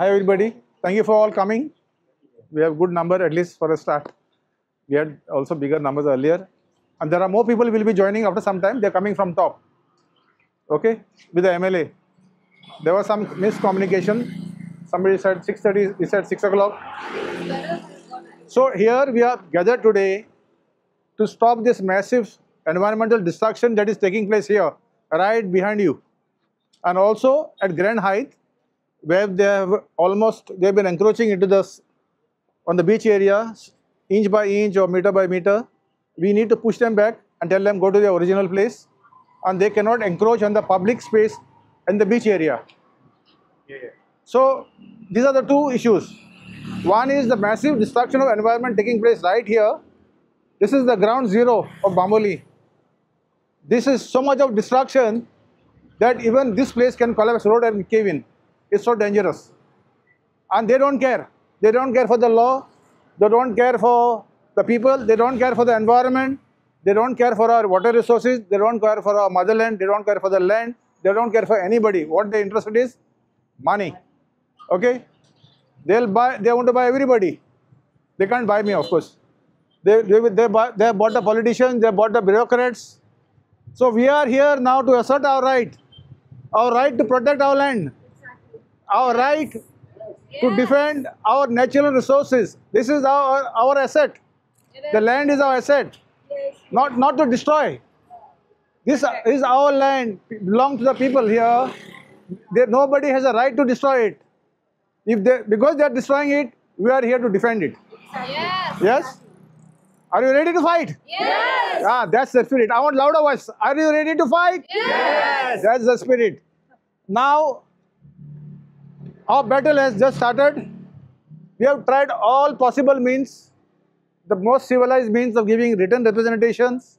Hi everybody. Thank you for all coming. We have good number at least for a start. We had also bigger numbers earlier. And there are more people will be joining after some time. They're coming from top. Okay? With the MLA. There was some miscommunication. Somebody said 6:30, he said 6 o'clock. So here we are gathered today to stop this massive environmental destruction that is taking place here, right behind you. And also at Grand Height, where they've been encroaching into on the beach area, inch by inch or meter by meter. We need to push them back and tell them go to their original place, and they cannot encroach on the public space in the beach area. So these are the two issues. One is the massive destruction of environment taking place right here. This is the ground zero of Bamboli. This is so much of destruction that even this place can collapse, road and cave in. It's so dangerous. And they don't care. They don't care for the law. They don't care for the people. They don't care for the environment. They don't care for our water resources. They don't care for our motherland. They don't care for the land. They don't care for anybody. What they're interested is money. Okay? They want to buy everybody. They can't buy me, of course. They bought the politicians. They bought the bureaucrats. So we are here now to assert our right to protect our land, our right to defend our natural resources. This is our asset. The land is our asset, not to destroy. This is our land, belongs to the people here. Nobody has a right to destroy it. Because they are destroying it, we are here to defend it. Yes. Yes? Are you ready to fight? Yes. Ah, that's the spirit. I want louder voice. Are you ready to fight? Yes. That's the spirit. Now, our battle has just started. We have tried all possible means, the most civilized means of giving written representations.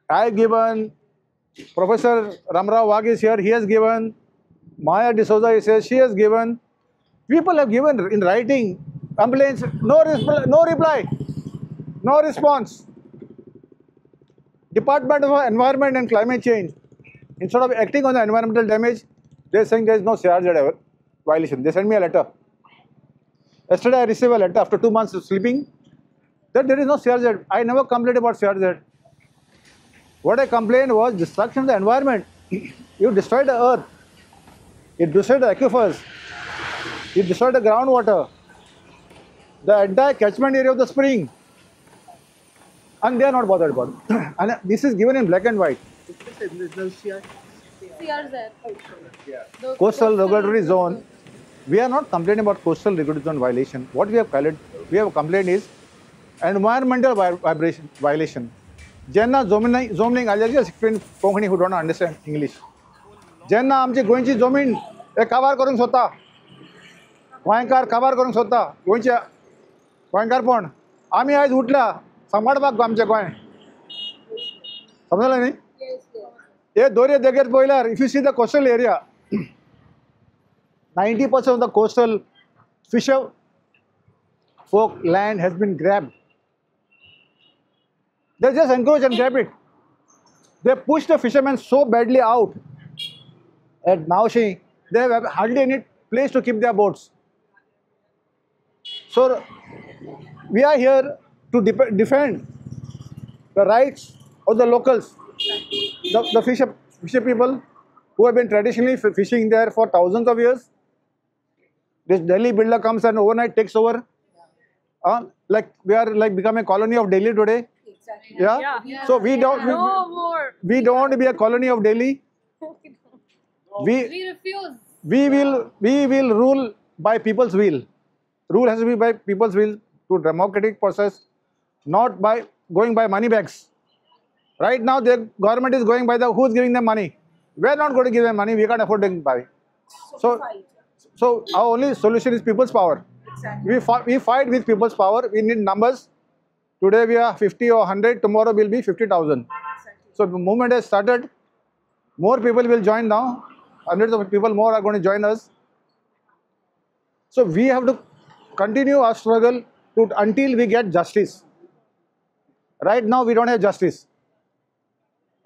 I have given, Professor Ramrao Wagh is here, he has given, Maya D'Souza is here, she has given. People have given in writing complaints, no reply, no response. Department of Environment and Climate Change, instead of acting on the environmental damage, they are saying there is no CRZ violation. They sent me a letter. Yesterday I received a letter after 2 months of sleeping that there is no CRZ. I never complained about CRZ. What I complained was destruction of the environment. You destroyed the earth. You destroyed the aquifers. You destroyed the groundwater. The entire catchment area of the spring. And they are not bothered about it. And this is given in black and white. CRZ. Coastal regulatory zone. We are not complaining about coastal regulatory zone violation. What we have complained is environmental violation. Jenna zoning, I'll just explain Konkani who don't understand English. Jenna आमची गोंयची जमीन काबार करूंक सोदता. गोंयकार काबार करूंक सोदता. गोंयच्या गोंयकारपण आमी आयज उठल्या सांबाळपाक आमचें गोंय. समजलें न्ही? हे दर्या देगेर पळयल्यार if you see the coastal area, 90% of the coastal fisher folk land has been grabbed. They just encroach and grab it. They push the fishermen so badly out at Naushi, they have hardly any place to keep their boats. So we are here to defend the rights of the locals, the fisher people who have been traditionally fishing there for thousands of years. This Delhi builder comes and overnight takes over. Like we are like becoming a colony of Delhi today. Yeah? So we don't want to be a colony of Delhi. We refuse. We will rule by people's will. Rule has to be by people's will through democratic process, not by going by money bags. Right now, the government is going by who's giving them money. We are not going to give them money. We can't afford to buy. So our only solution is people's power. We fight with people's power. We need numbers. Today we are 50 or 100. Tomorrow will be 50,000. So the movement has started. More people will join now. Hundreds of people more are going to join us. So we have to continue our struggle until we get justice. Right now we don't have justice.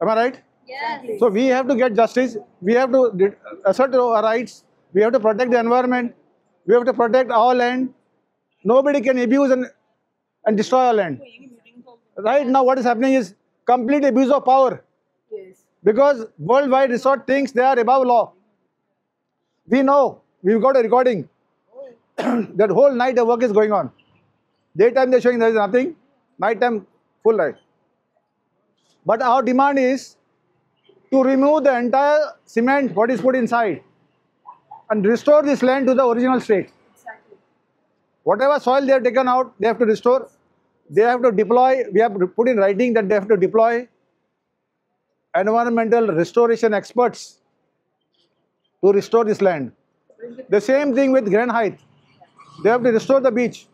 Am I right? Yes. So we have to get justice. We have to assert our rights. We have to protect the environment. We have to protect our land. Nobody can abuse and destroy our land. Right now what is happening is complete abuse of power. Yes. Because Worldwide Resort thinks they are above law. We know, we've got a recording. That whole night the work is going on. Daytime they're showing there is nothing. Nighttime full light. But our demand is to remove the entire cement what is put inside and restore this land to the original state. Exactly. Whatever soil they have taken out, they have to restore. They have to deploy, we have put in writing that they have to deploy environmental restoration experts to restore this land. The same thing with Grand Height. They have to restore the beach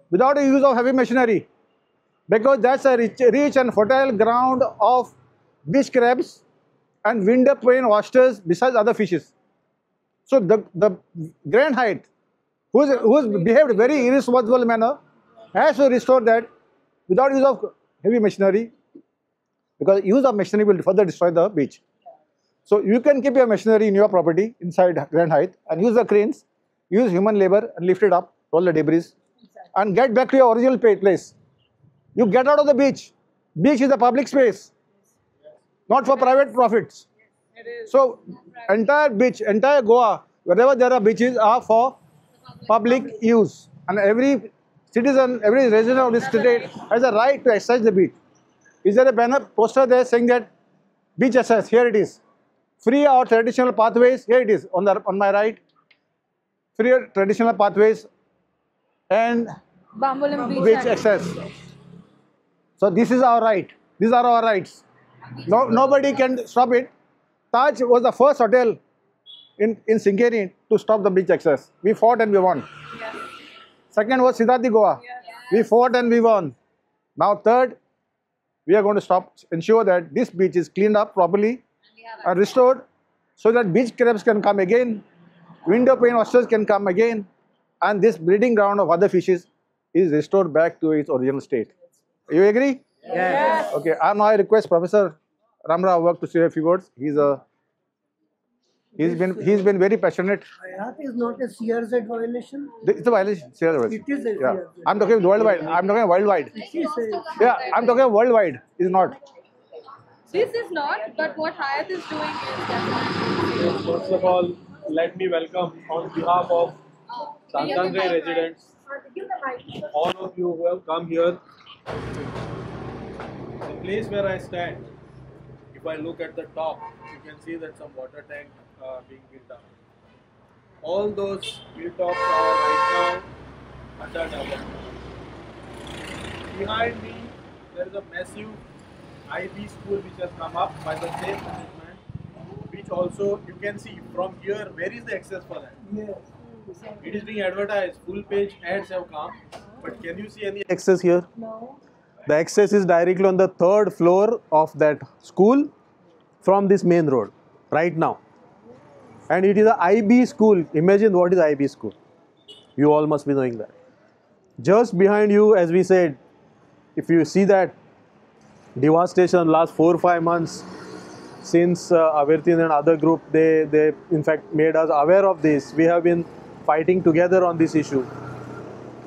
without the use of heavy machinery, because that's a rich and fertile ground of beach crabs and window pane oysters besides other fishes. So the Grand Height, who's behaved very irresponsible manner, has to restore that without use of heavy machinery, because use of machinery will further destroy the beach. So you can keep your machinery in your property inside Grand Height and use the cranes, use human labor and lift it up, roll the debris and get back to your original place. You get out of the beach. Beach is a public space, not for private profits. It is. So entire beach, entire Goa, wherever there are beaches are for public use, and every citizen, every resident of this state has a right to access the beach. Is there a banner poster there saying that beach access? Here it is. Free or traditional pathways, here it is on my right. Free or traditional pathways and Bambolim beach access. So this is our right. These are our rights. Nobody can stop it. Taj was the first hotel in Sinkerin to stop the beach access. We fought and we won. Yes. Second was Siddharthi Goa. Yes. We fought and we won. Now third, we are going to ensure that this beach is cleaned up properly and restored, so that beach crabs can come again, window pane oysters can come again, and this breeding ground of other fishes is restored back to its original state. You agree? Yes. Okay. Now I request Professor Ramrao Work to say a few words. He's been very passionate. Hayat is not a CRZ violation. It's a violation. Serious It is a Yeah. CRZ. I'm talking worldwide. I'm talking worldwide. It is a- Yeah, I'm talking worldwide. It's not. This is not, but what Hayat is doing is definitely. First of all, let me welcome on behalf of Santanjay residents, all of you who have come here. The place where I stand, if I look at the top, you can see that some water tank being built up. All those hilltops are right now under development. Behind me, there is a massive IB school which has come up by the same management, which also you can see from here. Where is the access for that? Yes. It is being advertised, full page ads have come, but can you see any access here? No. The access is directly on the third floor of that school from this main road right now. And it is a IB school. Imagine what is IB school. You all must be knowing that. Just behind you, as we said, if you see that devastation last 4 or 5 months since Avirtin and other group, they in fact made us aware of this. We have been fighting together on this issue.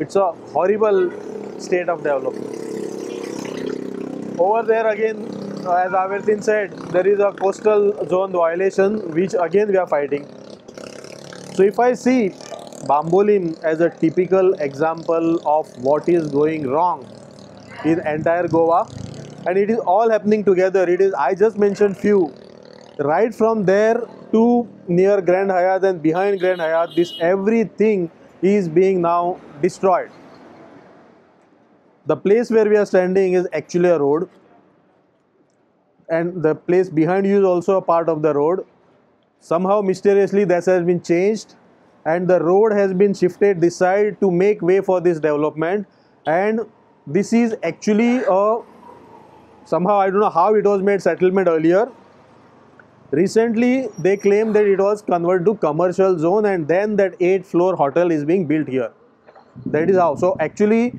It's a horrible state of development. Over there again, as Avirtin said, there is a coastal zone violation which again we are fighting. So if I see Bambolim as a typical example of what is going wrong in entire Goa, and it is all happening together. It is, I just mentioned few, right from there to near Grand Hyatt and behind Grand Hyatt, this everything is being now destroyed. The place where we are standing is actually a road, and the place behind you is also a part of the road. Somehow mysteriously that has been changed and the road has been shifted this side to make way for this development, and this is actually a somehow, I don't know how it was made settlement earlier. Recently they claim that it was converted to commercial zone and then that 8-floor hotel is being built here. That is how. So actually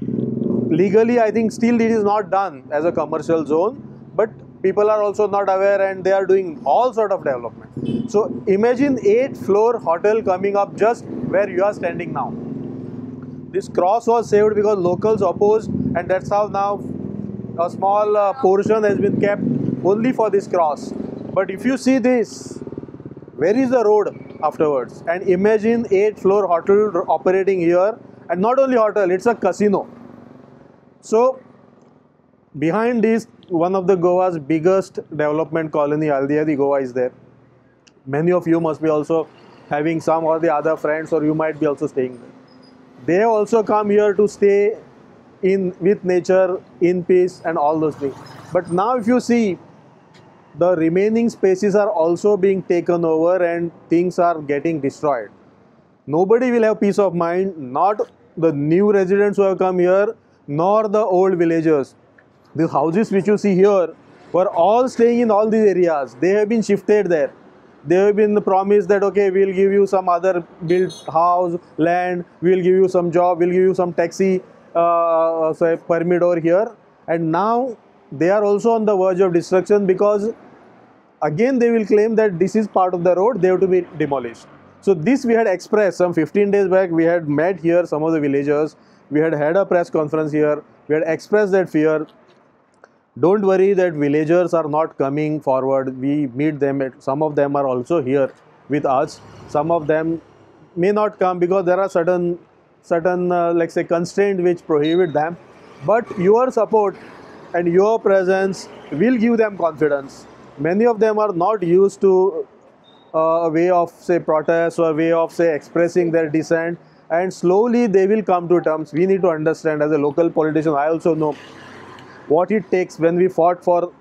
legally I think still it is not done as a commercial zone, but people are also not aware, and they are doing all sort of development. So imagine 8-floor hotel coming up just where you are standing now. This cross was saved because locals opposed, and that's how now a small portion has been kept only for this cross. But if you see this, where is the road afterwards? And imagine 8-floor hotel operating here, and not only hotel, it's a casino. So behind this, one of the Goa's biggest development colony, Aldiadi Goa, is there. Many of you must be also having some or the other friends, or you might be also staying there. They also come here to stay in with nature, in peace, and all those things. But now if you see, the remaining spaces are also being taken over and things are getting destroyed. Nobody will have peace of mind, not the new residents who have come here, nor the old villagers. The houses which you see here were all staying in all these areas. They have been shifted there. They have been promised that, okay, we'll give you some other built house, land, we'll give you some job, we'll give you some taxi say permit over here. And now they are also on the verge of destruction, because again they will claim that this is part of the road, they have to be demolished. So this we had expressed some 15 days back. We had met here some of the villagers. We had a press conference here. We had expressed that fear. Don't worry that villagers are not coming forward. We meet them. Some of them are also here with us. Some of them may not come because there are certain like say constraints which prohibit them. But your support and your presence will give them confidence. Many of them are not used to a way of say protest or a way of say expressing their dissent, and slowly they will come to terms. We need to understand, as a local politician, I also know what it takes. When we fought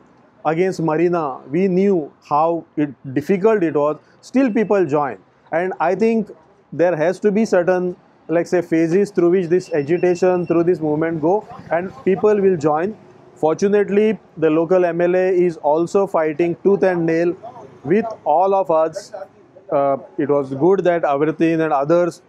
against Marina, we knew how difficult it was. Still people join, and I think there has to be certain, like say, phases through which this agitation, through this movement go, and people will join. Fortunately, the local MLA is also fighting tooth and nail with all of us. It was good that Avritin and others,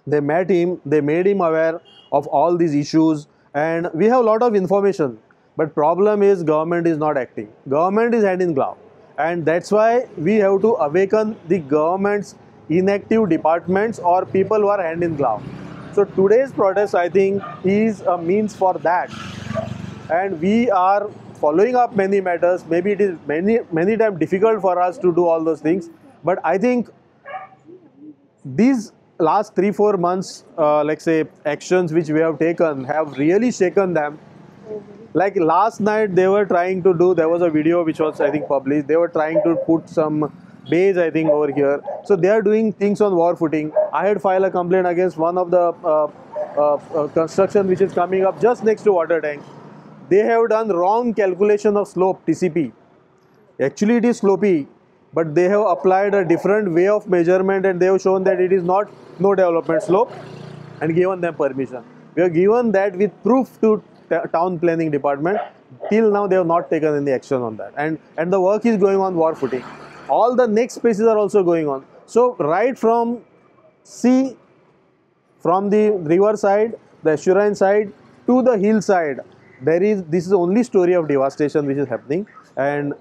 they met him, they made him aware of all these issues, and we have a lot of information. But problem is government is not acting. Government is hand in glove, and that's why we have to awaken the government's inactive departments or people who are hand in glove. So today's protest, I think, is a means for that, and we are following up many matters. Maybe it is many times difficult for us to do all those things, but I think these last 3-4 months, like say, actions which we have taken have really shaken them. Like last night they were trying to do, there was a video which was I think published, they were trying to put some base I think over here. So they are doing things on war footing. I had filed a complaint against one of the construction which is coming up just next to water tank. They have done wrong calculation of slope, TCP. Actually it is slopey, but they have applied a different way of measurement, and they have shown that it is not no development slope, and given them permission. We have given that with proof to town planning department. Till now they have not taken any action on that, and the work is going on war footing. All the next spaces are also going on. So right from sea, from the river side, the estuarine side to the hillside, this is the only story of devastation which is happening. And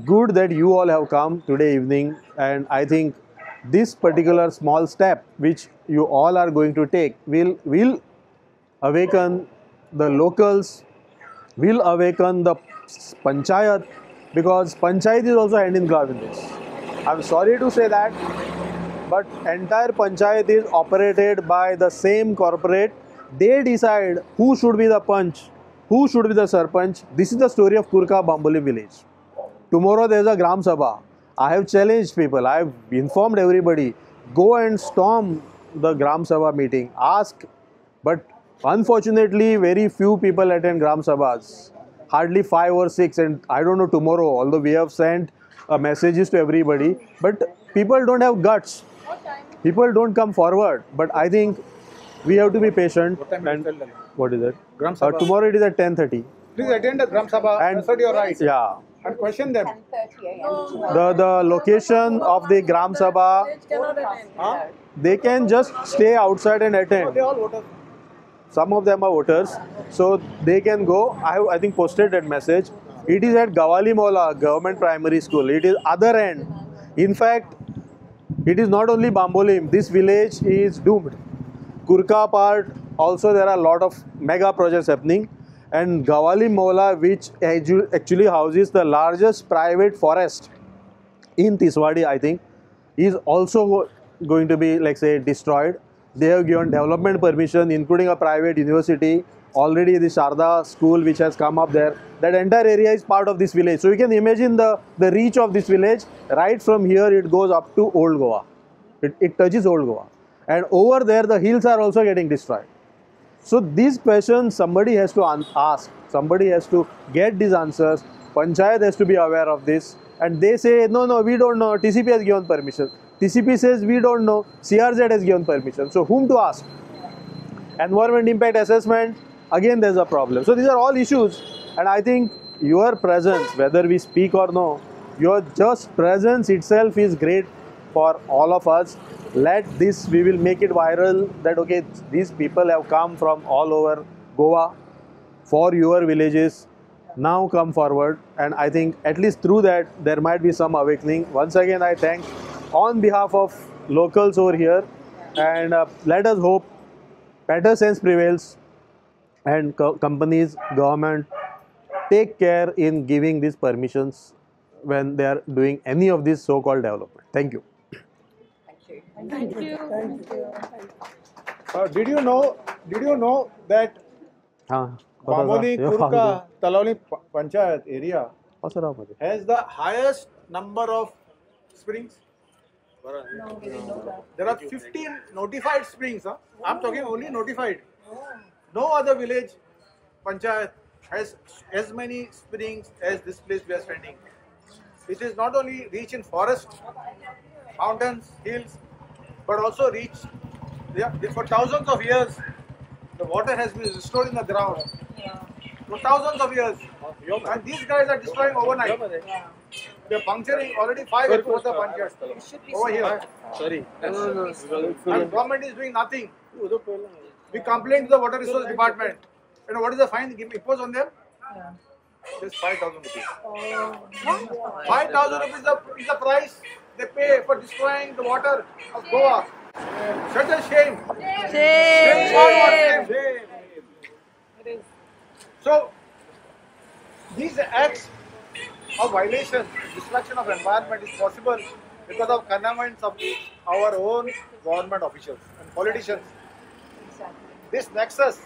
good that you all have come today evening, and I think this particular small step which you all are going to take will awaken the locals, will awaken the panchayat, because panchayat is also hand in glove in this. I'm sorry to say that, but entire panchayat is operated by the same corporate. They decide who should be the panch, who should be the sarpanch. This is the story of Kurka Bamboli village. Tomorrow there is a Gram Sabha. I have challenged people, I have informed everybody, go and storm the Gram Sabha meeting, ask. But unfortunately, very few people attend Gram Sabhas, hardly 5 or 6, and I don't know tomorrow, although we have sent messages to everybody, but people don't have guts, people don't come forward. But I think we have to be patient. What time And is it? what is it? Gram Sabha. Tomorrow it is at 10:30. Please attend the Gram Sabha, And- assert your rights, Yeah. and question them. 10:30 a.m. tomorrow. The location of the Gram Sabha, Village cannot attend. Huh? they can just stay outside and attend. They all voters. Some of them are voters, so they can go. I think posted that message. It is at Gawali Mola Government Primary School. It is other end. In fact, it is not only Bambolim. This village is doomed. Kurka part also there are a lot of mega projects happening, and Gawali Mola, which actually houses the largest private forest in Tiswadi, I think, is also going to be, like, say, destroyed. They have given development permission, including a private university. Already the Sharda school which has come up there, that entire area is part of this village. So you can imagine the reach of this village. Right from here it goes up to Old Goa. It touches Old Goa. And over there the hills are also getting destroyed. So these questions somebody has to ask. Somebody has to get these answers. Panchayat has to be aware of this. And they say, no, we don't know. TCP has given permission. TCP says we don't know. CRZ has given permission. So whom to ask? Environment impact assessment, again there's a problem. So these are all issues, and I think your presence, whether we speak or no, your just presence itself is great for all of us. Let this, we will make it viral that okay, these people have come from all over Goa for your villages. Now come forward, and I think at least through that there might be some awakening. Once again, I thank on behalf of locals over here, and let us hope better sense prevails, and companies, government take care in giving these permissions when they are doing any of this so-called development. Thank you. Thank you. Did you know that Bamoli, Kurka, Talauli Panchayat area has the highest number of springs? No, we didn't know that. There are 15 notified springs. I'm talking only notified. No other village, Panchayat, has as many springs as this place we are standing. It is not only rich in forest, mountains, hills, but also rich. For thousands of years, the water has been stored in the ground. Yeah. For thousands of years. And these guys are destroying overnight. Yeah. They are puncturing already 5 acres of the Panchayat over here. Sorry. And government is doing nothing. We complained to the Water Resource Department. You know what is the fine imposed on them? Yeah. Just 5,000 rupees. Oh. 5,000 rupees is the price they pay for destroying the water of Goa. Such a shame. Shame. Shame. So, these acts of violation, destruction of environment is possible because of connivance of our own government officials and politicians. This nexus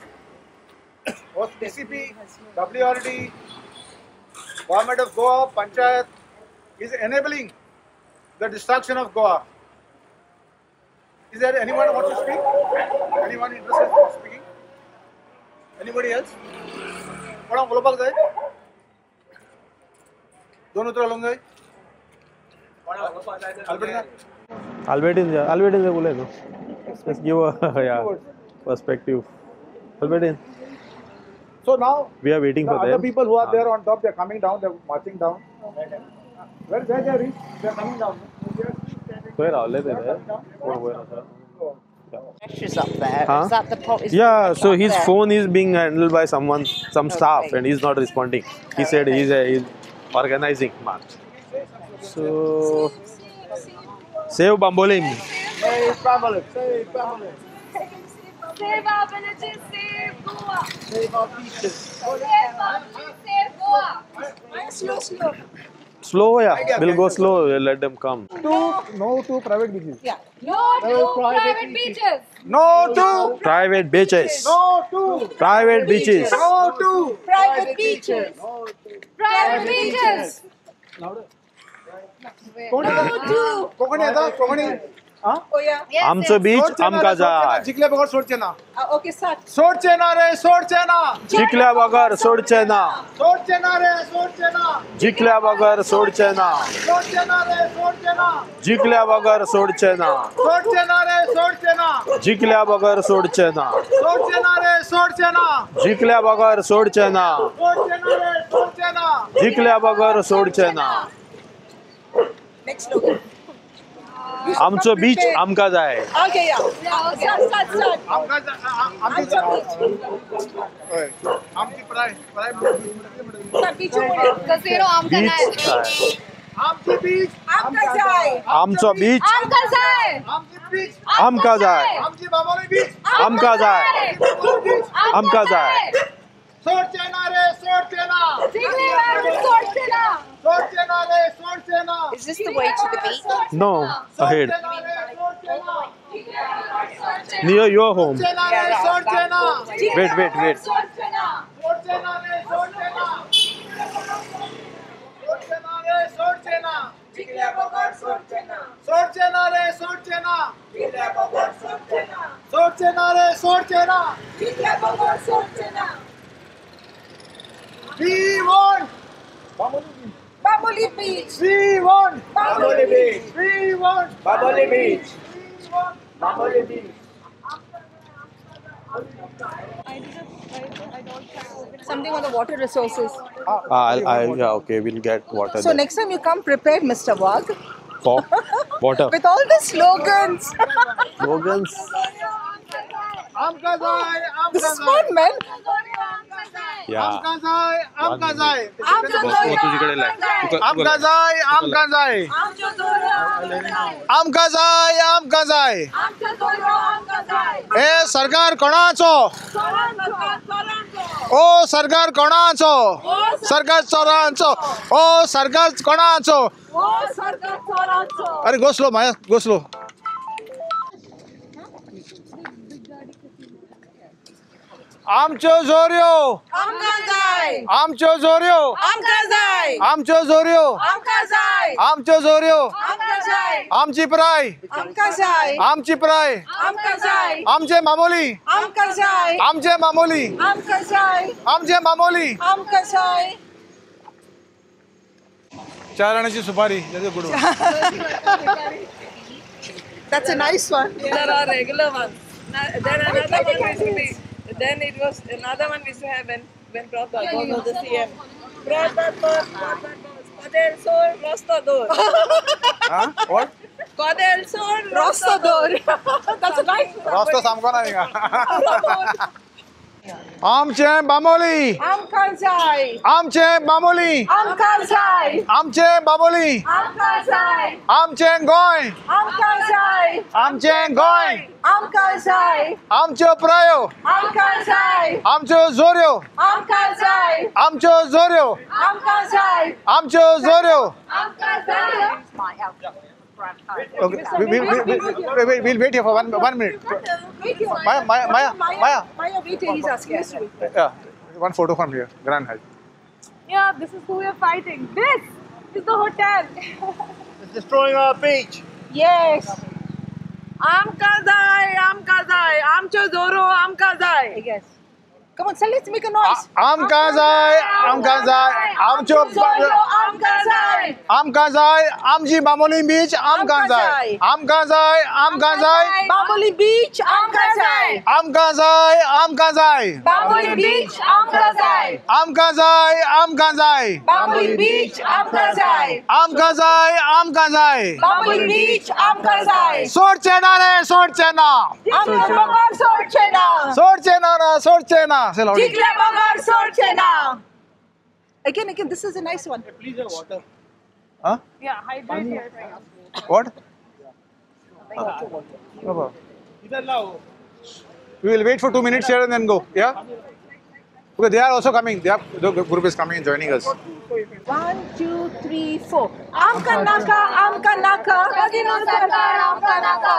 was TCP, WRD, Government of Goa, Panchayat is enabling the destruction of Goa. Is there anyone who wants to speak? Anyone interested in speaking? Anybody else? Madam, बोलो बाग जाए. दोनों तरह लोग जाए. Albertine से बोले तो. Just give a perspective. Albertine. So now We are waiting the for other them. people who are there on top, they are coming down, they are marching down. Where they are reached? They are coming down. Where are they there? Extras up there. Huh? Is that the is Yeah, so up his there? phone is being handled by some staff, Okay. and he's not responding. He said he's organizing march. So save Bambolim. Save Bambolim. Save Bambolim. Save our villages, save Goa. Save our beaches. Save our beaches, save Goa. Slow. Slow, yeah. We'll go slow. We'll let them come. No to private beaches. Yeah. No to private beaches. No to. Private beaches. No to. Private beaches. No to. Private beaches. Private beaches. Konkani आता Konkani. Oh yeah. आमचं बीच आमका जाय. जिंकल्या बगर सोडचे ना. Okay, start. सोडचे ना रे सोडचे ना. जिंकल्या बगर सोडचे ना. सोडचे ना रे सोडचे ना. जिंकल्या बगर सोडचे ना. सोडचे ना रे सोडचे ना. जिंकल्या बगर सोडचे ना. सोडचे ना रे सोडचे ना. जिंकल्या बगर सोडचे ना. सोडचे ना रे सोडचे ना. जिंकल्या बगर सोडचे ना. सोडचे ना रे सोडचे ना. जिंकल्या बगर सोडचे ना. Next slogan. आमचं बीच आमका जाय. Okay, yeah. Start. Start, beach बोलूया. Casino आमका बीच जाय. आमका जाय. आमचं बीच आमका जाय. आमका जाय. आमका जाय. आमका जाय. जिंकले बाबू सोडचेना. Is this the way to the beach? No, ahead. Near your home. Wait. We want Bamoli Beach. We want Bamoli Beach. We want Baboli Beach. Baboli Beach. Something on the water resources. Yeah, okay, we'll get water. So next time you come prepared, Mr. Wag, For water. with all the slogans. Slogans. This is fun, man. Yeah. आमका जाय आमच्या तू तुझीकडे लाय. आमका जाय आमका जाय आमका जाय आमका जाय हे सरकार कोणाचो ओ सरकार कोणाचो सरकार चोरांचो ओ सरकार कोणाचो अरे गोसलो माया गोसलो आमच्यो जोऱ्यो आमका जाय. आमच्यो जोऱ्यो आमका जाय. आमच्यो जोऱ्यो आमका जाय. आमच्यो जोऱ्यो आमका जाय. आमची प्राय आमका जाय. आमची प्राय आमका जाय. आमचे मामोली आमका जाय. आमचे मामोली आमका जाय. आमचे मामोली आमका जाय. 4 आण्याची सुपारी good That's a nice one. There are regular ones. Then another one used to be. Then it was another one we used to have when Prabhupada was the CM. Prabhupada, Kodel Sol, Rostador. What? Kodel Sol, Rostador. That's a nice one. रस्तो सामको नाही का आमचे मामोली Amka जाय. आमचे मामोली Amka जाय. आमचे मामोली Amka जाय. आमचे गोय Amka जाय. आमचे गोय Amka जाय. आमच्यो प्रायो Amka जाय. आमच्यो जोऱ्यो Amka जाय. आमच्यो जोऱ्यो Amka जाय. आमच्यो जोऱ्यो Amka जाय. Okay, we'll wait here for one minute. Maya. Maya, wait here. He's asking us to wait. Yeah, one photo from here. Grand height. Yeah, this is who we are fighting. This is the hotel. It's destroying our beach. Yes. Amka Zai, Amcho Zoro, Amka Zai. Yes. Come on, so let's make a noise. आमका जाय आमच्यो Amka जाय. आमका जाय आमची मामोली बीच आमका जाय आमका जाय Bamoli Beach. Amka जाय. आमका जाय Bamoli Beach. Amka जाय. आमका जाय Bamoli Beach. Amka जाय. आमका जाय Bamoli Beach. Amka जाय. सोडचे ना रे सोडचे ना Amka बघार सोडचे ना. सोडचे ना Say loudly. जिंकले बघार सोडचे ना. Again, this is a nice one. Huh? Yeah, hydrate here. What? We will wait for 2 minutes here and then go. Yeah? Because they are also coming. The group is coming and joining us. 1, 2, 3, 4. Amka naka. Casino Sarkar, Amka Naka.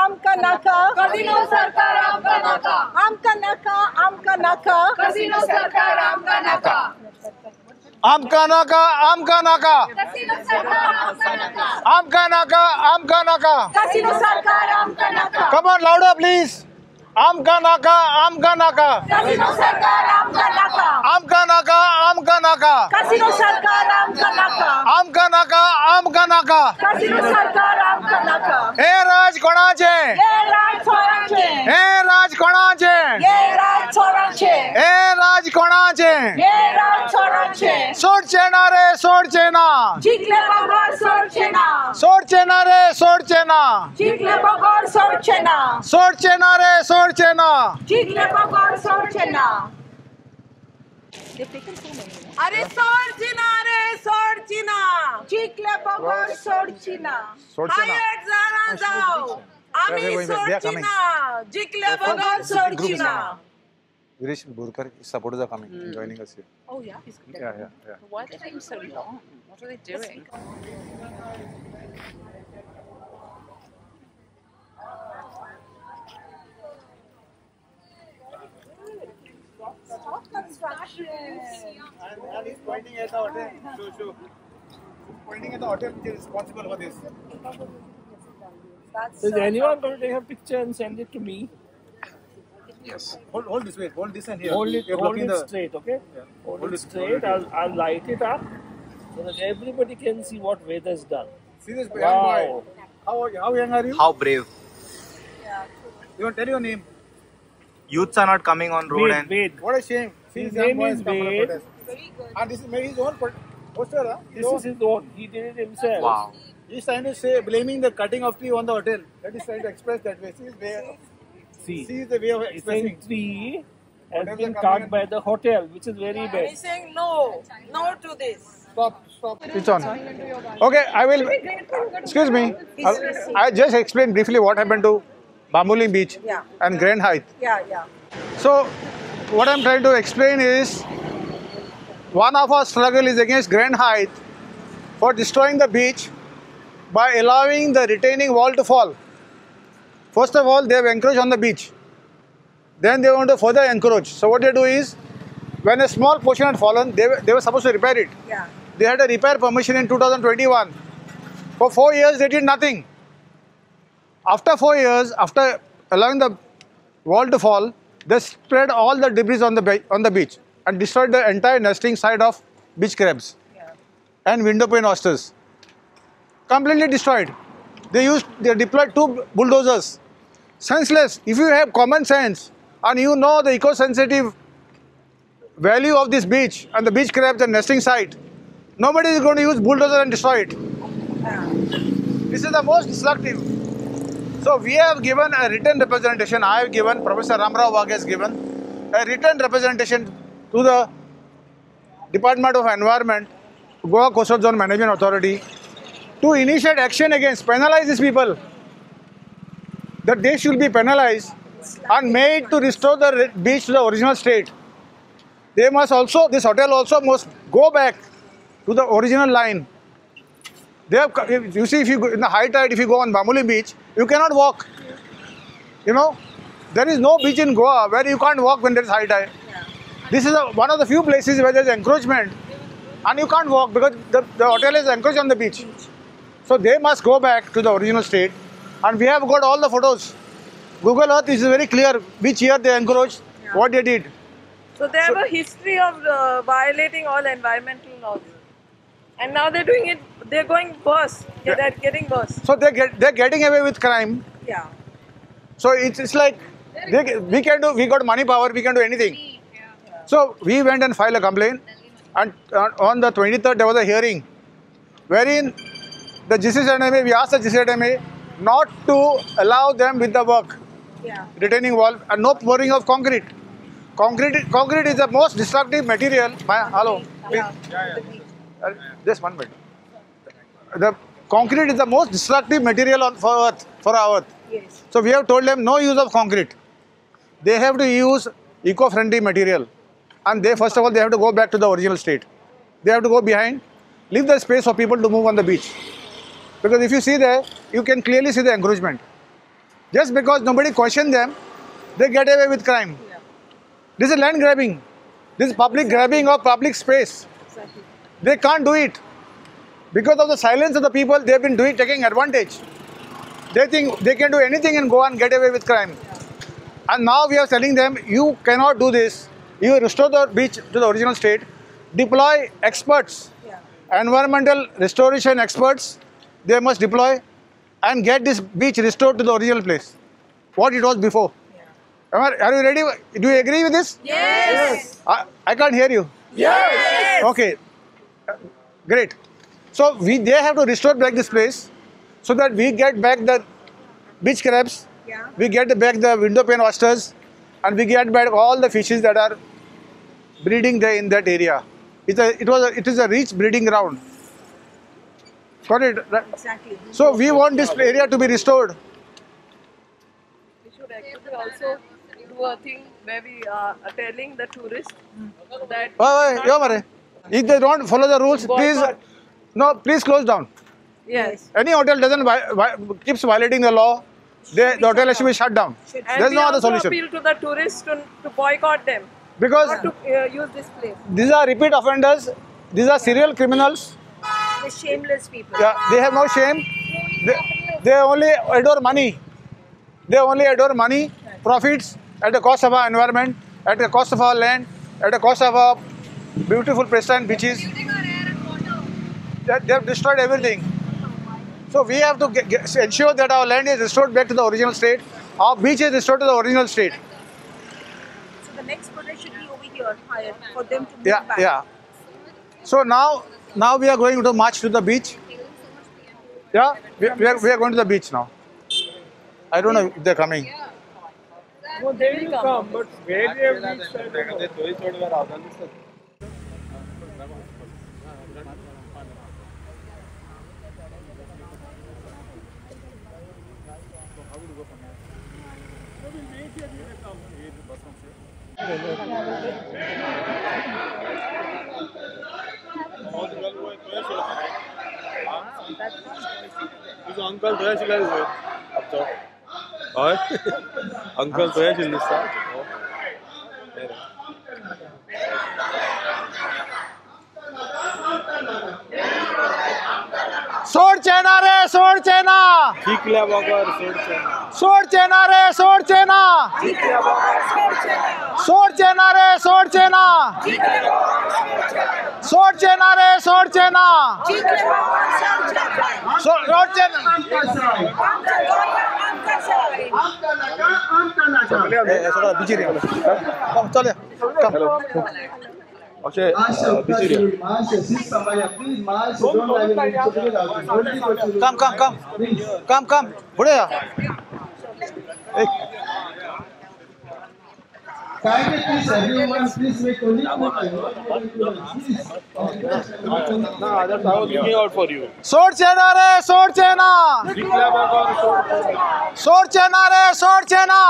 Amka naka. Casino Sarkar, Amka Naka. Amka naka. Casino Sarkar, Amka Naka. Amka naka. Casino Sarkar, Amka Naka. Amka naka. Casino Sarkar, Amka naka. Come on, louder please. Amka naka. Casino Sarkar, Amka naka. Amka naka. Casino Sarkar, Amka naka. Casino Sarkar, Amka naka. हे राज कोणाचे ये राज चोरांचे. हे राज कोणाचे ये राज चोरांचे. हे राज कोणाचे ये राज चोरांचे. सोडचे ना रे सोडचे ना जिंकले बघार सोडचे ना. सोडचे ना रे Sorchena. Jiglebogor Sorchena. Sorchena re Sorchena. Jiglebogor Sorchena. Are Sorchina, are Sorchina. Jiglebogor Sorchina. Sorchena. Hayat Zara Zao. Ami They are coming. Sorchina. Jiglebogor Sorchina. Girish Burkar supporters are coming, joining us here. Oh yeah, he's good. Yeah. Why are they taking so long? What are they doing? And he's pointing at the hotel. Show. Pointing at the hotel which is responsible for this. Is anyone going to take a picture and send it to me? Yes. Hold this way. Hold this and here. Hold it, You're hold blocking it the. straight, okay? Yeah. Hold it straight. I'll light it up so that everybody can see what Veda's done. See this young Wow. boy. How young are you? How brave. You want to tell your name? Youths are not coming on road and Wait. What a shame. See His this young name boy is has come for a Ved. protest. And this is maybe his own poster, huh? This is his own. He did it himself. wow. He's trying to say, blaming the cutting of tree on the hotel. That is trying to express that way. See the way of He's saying expressing. tree has Hotels been are cut coming by the hotel, which is very bad. He's saying no to this. Stop. It's on. Okay, I will. Excuse me. I just explained briefly what happened to Bambolim Beach Yeah. and Grand Hyatt. Yeah. So, what I'm trying to explain is one of our struggle is against Grand Hyatt for destroying the beach by allowing the retaining wall to fall. First of all, they have encroached on the beach. Then they want to further encroach. So what they do is, when a small portion had fallen, they were supposed to repair it. Yeah. They had a repair permission in 2021. For 4 years, they did nothing. After 4 years, after allowing the wall to fall, they spread all the debris on the beach and destroyed the entire nesting site of beach crabs and window pane oysters. Completely destroyed. They deployed 2 bulldozers. Senseless. If you have common sense and you know the eco-sensitive value of this beach and the beach crabs and nesting site, nobody is going to use bulldozer and destroy it. This is the most destructive. So we have given a written representation. I have given, Professor Ramrao Wagh has given a written representation to the Department of Environment, Goa Coastal Zone Management Authority, to initiate action against, penalize these people. That they should be penalized and made to restore the beach to the original state. They must also, this hotel also must go back to the original line. They have, you see, if you go in the high tide, if you go on Bambolim Beach, you cannot walk. You know, there is no beach in Goa where you can't walk when there is high tide. This is one of the few places where there is encroachment and you can't walk because the hotel is encroached on the beach. So they must go back to the original state, and we have got all the photos. Google Earth is very clear which year they encroached, what they did. So they have a history of violating all environmental laws. And now they're doing it, they're going worse. They're getting worse. So they're getting away with crime. Yeah. So it's like we got money power, we can do anything. So we went and filed a complaint, and on the 23rd there was a hearing wherein the GCZMA, we asked the GCZMA not to allow them with the work, retaining wall, and no pouring of concrete. Concrete is the most destructive material. Hello, please. Just 1 minute. The concrete is the most destructive material for our earth. Yes. So we have told them no use of concrete. They have to use eco-friendly material, and first of all they have to go back to the original state. They have to go behind, leave the space for people to move on the beach. Because if you see there, you can clearly see the encroachment. Just because nobody questioned them, they get away with crime. Yeah. This is land grabbing. This is public grabbing of public space. Exactly. They can't do it. Because of the silence of the people, they have been taking advantage. They think they can do anything and go and get away with crime. And now we are telling them, you cannot do this. You restore the beach to the original state. Deploy experts, environmental restoration experts. They must deploy and get this beach restored to the original place, what it was before. Are you ready? Do you agree with this? Yes. I can't hear you. Yes. Okay. Great. So they have to restore back this place. so that we get back the beach crabs, we get back the window pane oysters, and we get back all the fishes that are breeding there in that area. It is a rich breeding ground. Got it? Right? Exactly. So we want this area to be restored. We should actually also do a thing where we are telling the tourists that If they don't follow the rules, please close down. yes, Any hotel doesn't keeps violating the law, the hotel has to be shut down. and There's we no other also solution. appeal to the tourists to boycott them, Because not to use this place. these are repeat offenders, these are serial criminals. The shameless people. Yeah, they have no shame. They only adore money. They only adore money, profits at the cost of our environment, at the cost of our land, at the cost of our beautiful pristine beaches. They have destroyed everything. So we have to ensure that our land is restored back to the original state. Our beach is restored to the original state. So the next project should be over here, higher, for them to move Yeah, back. yeah. So now we are going to march to the beach. Yeah, we are going to the beach now. I don't know if they're coming. No, they will come, but where they have reached, I don't know. तुझो uncle थंय आशिल्लो वयर आमचो हय uncle थंय आशिल्लो दिसता सोड चेना रे सोड चेना शिकल्या बगर सोडचे सोड चेना रे सोड चेना सोड चेना रे सोड चेना सोड चेना रे सोड चेना सोड चेना चल अशें कम पुढे या looking out for you. सोड चेना रे सोड चेना शिकल्या बगर सोडचे सोड चेना रे सोड चेना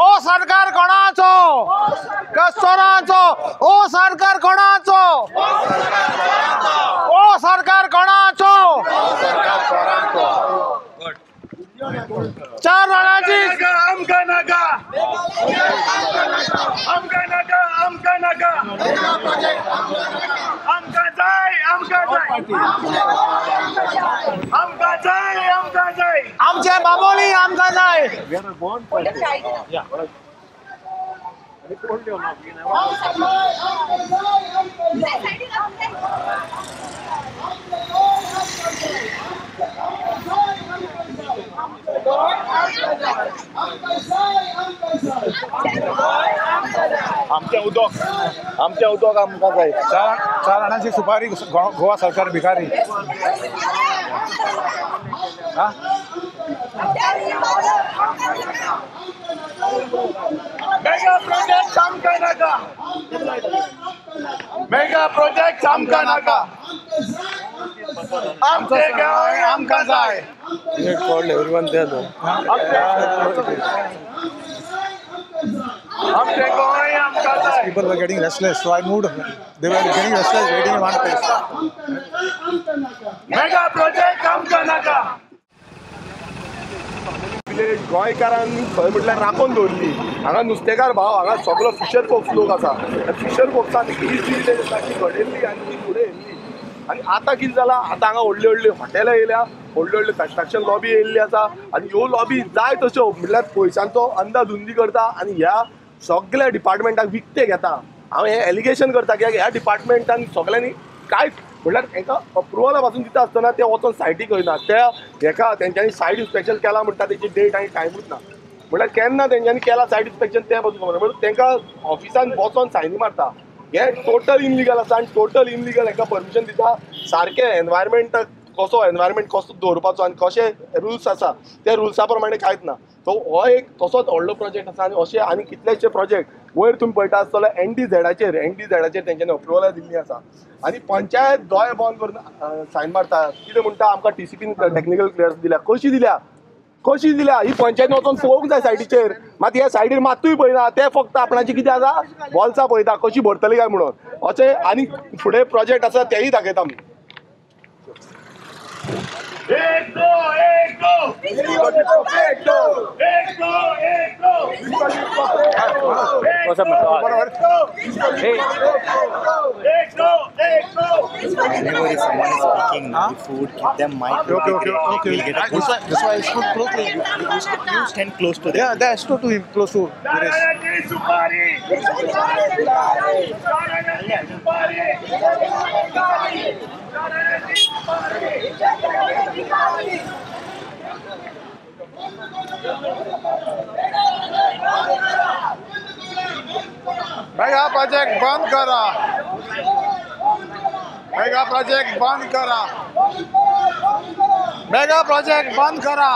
ओ सरकार कोणाचो कस्तोराचो ओ सरकार कोणाचो ओ सरकार कोणाचो चार राणाची आमका नाका आमका नाका आमका नाका आमका जाय आमका जाय आमका जाय आमका जाय आमचे बाबोली आमका जाय आमचे उदक आमका जाय चार राणाची सुपारी गोवा सरकार भिकारी मेगा प्रोजेक्ट आमका नाका मेगा प्रोजेक्ट आमका नाका आमचे गांव आमका जाय everyone there though. People were getting restless, so I moved. They were getting restless, waiting in one place. Mega project आमका नाका. गोंयकारांनी खंय म्हटल्यार राखून दवरली. हांगा नुस्तेकार भाव, हांगा सगळो फिशर फोक्स लोक आसा. फिशर फोक्सान ही जी ताची घडयल्ली आनी ती फुडें येयल्ली. आनी आतां कितें जालां, आतां हांगा व्हडली व्हडली हॉटेलां येयल्या, व्हडली व्हडली कन्स्ट्रक्शन लॉबी येयल्ली आसा आनी ह्यो लॉबी जाय तश्यो म्हटल्यार पयशांचो अंदाधुंदी करता आनी ह्या सगळ्या डिपार्टमेंटाक विकते घेता. हांव हें एलिगेशन करता कित्याक ह्या डिपार्टमेंटान सगळ्यांनी कांयच म्हटल्यार हांकां अप्रुवला पासून दिता आसतना ते वचोन सायटीक वयना. त्या हेका तेंच्यांनी सायट इन्स्पेक्शन केलां म्हणटा तेची डेट आनी टायमूच ना. म्हटल्यार केन्ना तेंच्यांनी केलां सायट इन्स्पेक्शन तें पासून खबर म्हणून तेंकां ऑफिसान वचोन सायनी मारता. हे टोटल इनलिगल आसा आनी टोटल इनलिगल हांकां परमिशन दिता. सारकें एनवायरमेंट कसो एनवायरमेंट कसो दवरपाचो आनी कशे रुल्स आसा त्या रुल्सा प्रमाणे कांयच ना. सो हो एक तसोच व्हडलो प्रोजेक्ट आसा आनी अशे आनी कितलेशे प्रोजेक्ट वयर तुमी पळयता आसतलो NDZ-चेर तेंच्यांनी अप्रुवलां दिल्लीं आसा आनी पंचायत दोळे बंद करून सायन मारता. कितें म्हणटा आमकां TCPन टेक्निकल क्लियरन्स दिल्या. कशी दिल्या ही पंचायतीन वचून पळोवंक जाय सायडीचेर. मात ह्या सायडीर मात्तूय पळयना, ते फक्त आपणाची कितें आसा बॉल्सां पळयता कशी भरतली काय म्हणून अशें. आनी फुडें प्रोजेक्ट आसा तेय दाखयता आमी. Whenever if someone is speaking the food, keep them mic. Okay. We'll get a good. That's why I stood closely. You stand close to them. Yeah, that's to him, close to Girish. Mega project बंद करा. Mega project बंद करा. Mega project बंद करा.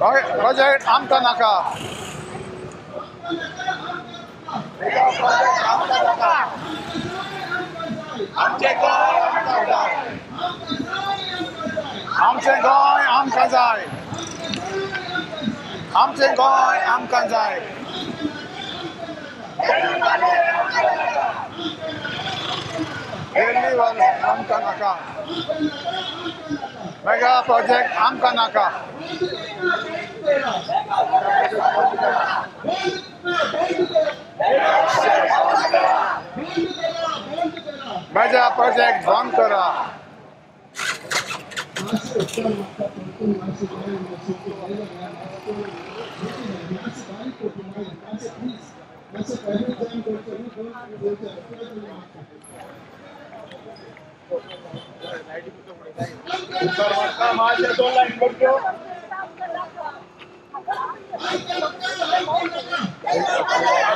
Project आमकां नाका. आमचें गोंय आमकां जाय. आमचें गोंय आमकां जाय. दिल्ली वाले आमकां नाका. मेगा प्रोजेक्ट आमकां नाका. मेगा प्रोजेक्ट बंद करा.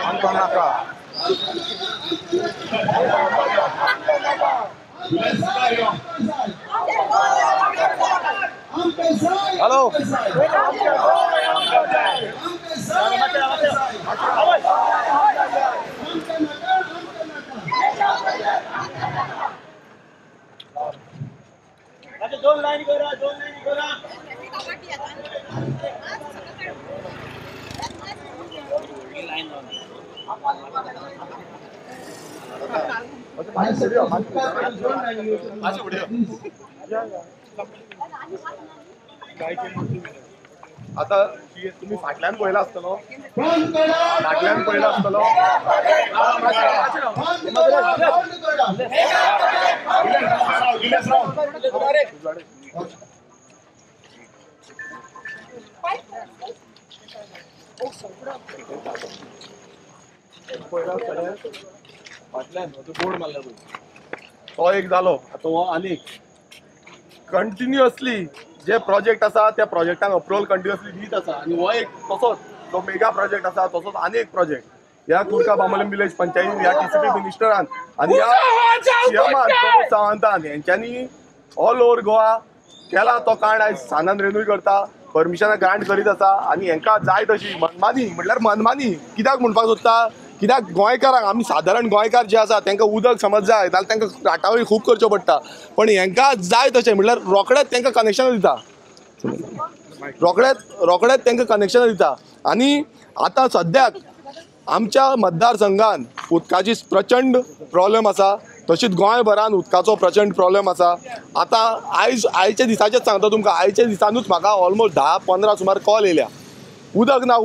आमकां नाका. हेलो दोन लाईन करा. आता तुम्ही फाटल्यान पळयला आसतलो. बोर्ड मारला तो एक जालो. आता हो आनीक कंटिन्युअसली जे प्रोजेक्ट आसा त्या प्रोजेक्टाक अप्रुवल कंटिन्युअसली दीत आसा. आनी हो एक तसोच जो मेगा प्रोजेक्ट आसा तसोच आनीक प्रोजेक्ट ह्या कुर्का बामोलीम विलेज पंचायतीन ह्या TCP मिनिस्टरान आनी ह्या सीएमान प्रमोद सावंतान हेंच्यांनी ऑल ओव्हर गोवा केला. तो कांड आयज सानान रेन्यू करता, परमिशनां ग्रांट करीत आसा आनी हेंकां जाय तशी मनमानी म्हटल्यार मनमानी कित्याक म्हणपाक सोदता. कित्याक गोंयकारांक आमी सादारण गोंयकार जे आसा तांकां उदक समज जाय जाल्यार तांकां राटावळी खूब करच्यो पडटा. पण हेंकां जाय तशें म्हटल्यार रोखडेंच तांकां कनेक्शनां दिता. रोखडेंच तांकां कनेक्शनां दिता. आनी आतां सद्याक आमच्या मतदारसंघान उदकाची प्रचंड प्रॉब्लेम आसा. तशीच गोंयभरान उदकाचो प्रचंड प्रॉब्लेम आसा. आतां आयच्या दिसाचेंच सांगता तुमकां. आयच्या दिसानूच म्हाका ऑलमोस्ट 10-15 सुमार कॉल येयल्या उदक ना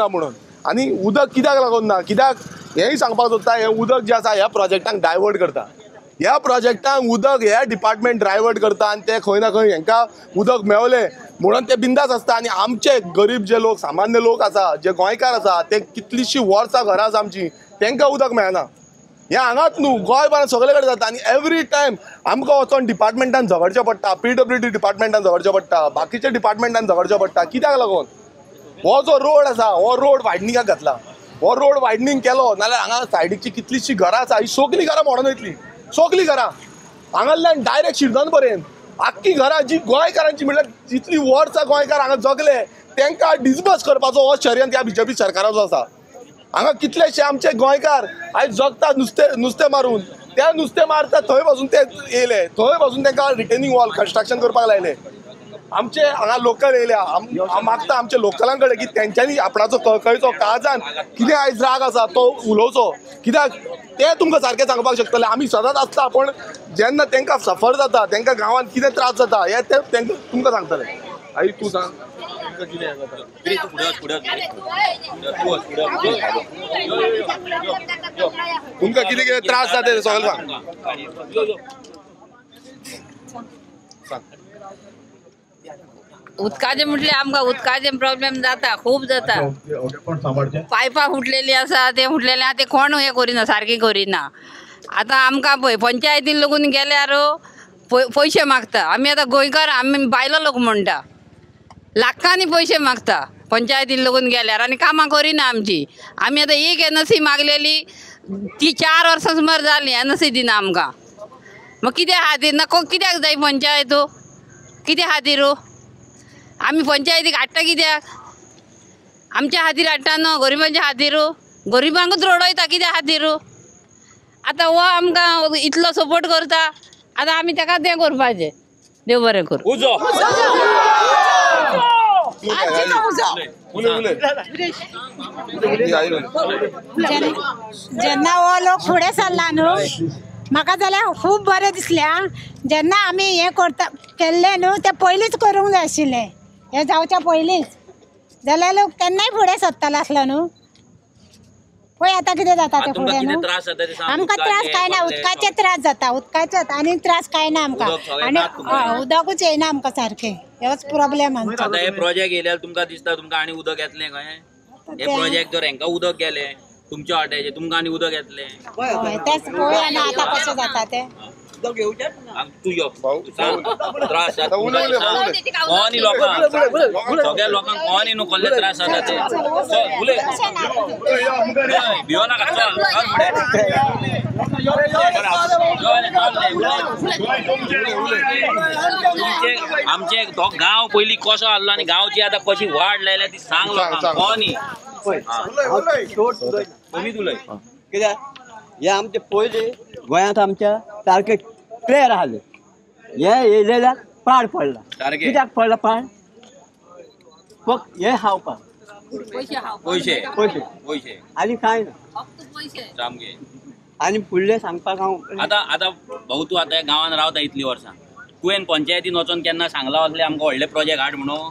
म्हणून. आनी उदक कित्याक लागून ना, कित्याक हेंय सांगपाक सोदता. हें उदक जें आसा ह्या प्रोजेक्टांक डायवर्ट करता. ह्या प्रोजेक्टांक उदक हे डिपार्टमेंट डायवर्ट करता आनी ते खंय ना खंय हेंकां उदक मेवलें म्हणून ते बिंदास आसता. आनी आमचे गरीब जे लोक सामान्य लोक आसा जे गोंयकार आसा ते कितलींशीं वर्सां घरां आसा आमची तांकां उदक मेळना. हें हांगाच न्हू गोंयभरान सगळे कडेन जाता. आनी एवरी टायम आमकां वचोन डिपार्टमेंटान झगडचें पडटा. PWD डिपार्टमेंटान झगडचें पडटा, बाकीच्या डिपार्टमेंटान झगडचें पडटा. कित्याक लागून हो जो रोड आसा हो रोड वायडनिंगाक घातला. हो रोड वायडनींग केलो नाल्यार हांगा सायडीची कितलींशीं घरां आसा ही सगलीं घरां मोडून वयतलीं. सगलीं घरां हांगांतल्यान डायरेक्ट शिरदोन पर्यंत आख्खी घरां जी गोंयकारांची म्हळ्यार जितली वर्सां गोंयकार हांगा जगले तांकां डिसबर्स करपाचो हो षडयंत्र ह्या बीजेपी सरकाराचो आसा. हांगा कितलेशे आमचे गोंयकार आयज जगता नुस्तें मारून, त्या नुस्तें मारता थंय पासून ते येयले, थंय पासून तांकां रिटेनिंग वॉल कन्स्ट्रक्शन करपाक लायले. आमचे हांगा लोकल येयल्या, हांव मागता आमच्या लोकलां कडेन की तेंच्यांनी आपणाचो कळकळीचो काळजान कितें आयज राग आसा तो उलोवचो, कित्याक ते तुमकां सारकें सांगपाक शकतले. आमी सदांच आसता, पण जेन्ना तांकां सफर जाता, तांकां गांवांत कितें त्रास जाता हे ते तुमकां सांगतले. आई तूं सांग तुमकां कितें कितें त्रास जाता ते सगळें सांग. उदकाचे म्हटले आमकां उदकाचे प्रॉब्लेम जाता, खूब जाता. पायपां फुटलेली आसा, ते फुटलेले आहा ते कोण हे करिना, सारकी करिना. आतां आमकां पळय पंचायतीन लागून गेल्यार पयशे मागता. आमी आतां गोंयकार, आमी बायलो लोक म्हणटा, लाखांनी पयशे मागता पंचायतीन लागून गेल्यार, आनी कामां करिना आमची. आमी आतां एक NOC मागलेली, ती 4 वर्सां सुमार जाली, NOC दिना आमकां. मग कित्या खातीर नको, कित्याक जाय पंचायत, कित्या खातीर आमी पंचायतीक हाडटा, कित्याक आमच्या खातीर हाडटा न्हू, गरिबांच्या खातीर. गरिबांकूच रडयता कित्या खातीर. आतां हो आमकां इतलो सपोर्ट करता, आतां आमी ताका तें करपाचें. देव बरें करूं. जेन्ना हो लोक फुडें सरला न्हू, म्हाका जाल्यार खूब बरें दिसलें. जेन्ना आमी हें करता केल्लें न्हू, तें पयलींच करूंक जाय आशिल्लें, हें जावच्या पयलींच. जाल्यार लोक केन्नाय फुडें सरतलो आसलो न्हू. पळय आतां कितें जाता तें फुडें न्हू. आमकां त्रास कांय ना, उदकाचे त्रास जाता, उदकाचे आनी त्रास कांय ना आमकां. आनी उदकूच येयना आमकां सारकें, हेच प्रॉब्लेम आमचो. आतां हे प्रोजेक्ट येयल्यार तुमकां दिसता तुमकां आनी उदक येतलें खंय? हे प्रोजेक्ट जर हांकां उदक गेलें तुमच्या वाट्याचें, तुमकां आनी उदक येतलें. तेच पळोवया ना आतां कशें जाता तें. तू यो त्रास जाता कोणी लोकांक, सगळ्या लोकांक कोणी न्हू कसले त्रास जाता ते. उलय भियो नाका, आमचे तो गांव पयलीं कसो आहलो आनी गांवची आतां कशी वाड लायल्या ती सांग लोकांक. कोणी कित्याक हे आमचे पयलीं गोंयांत आमच्या सारके क्लियर आहले. हे येयले जाल्यार पाड पडला. कित्याक पडला पाड? फक्त हे खावपाक पयशे पयशे पयशे आनी कांय ना सामके. आनी फुडलें सांगपाक हांव आतां भाऊ तूं आतां गांवांत रावता इतलीं वर्सां, तुवें पंचायतीन वचोन केन्ना सांगला असले आमकां व्हडले प्रोजेक्ट हाड म्हणून?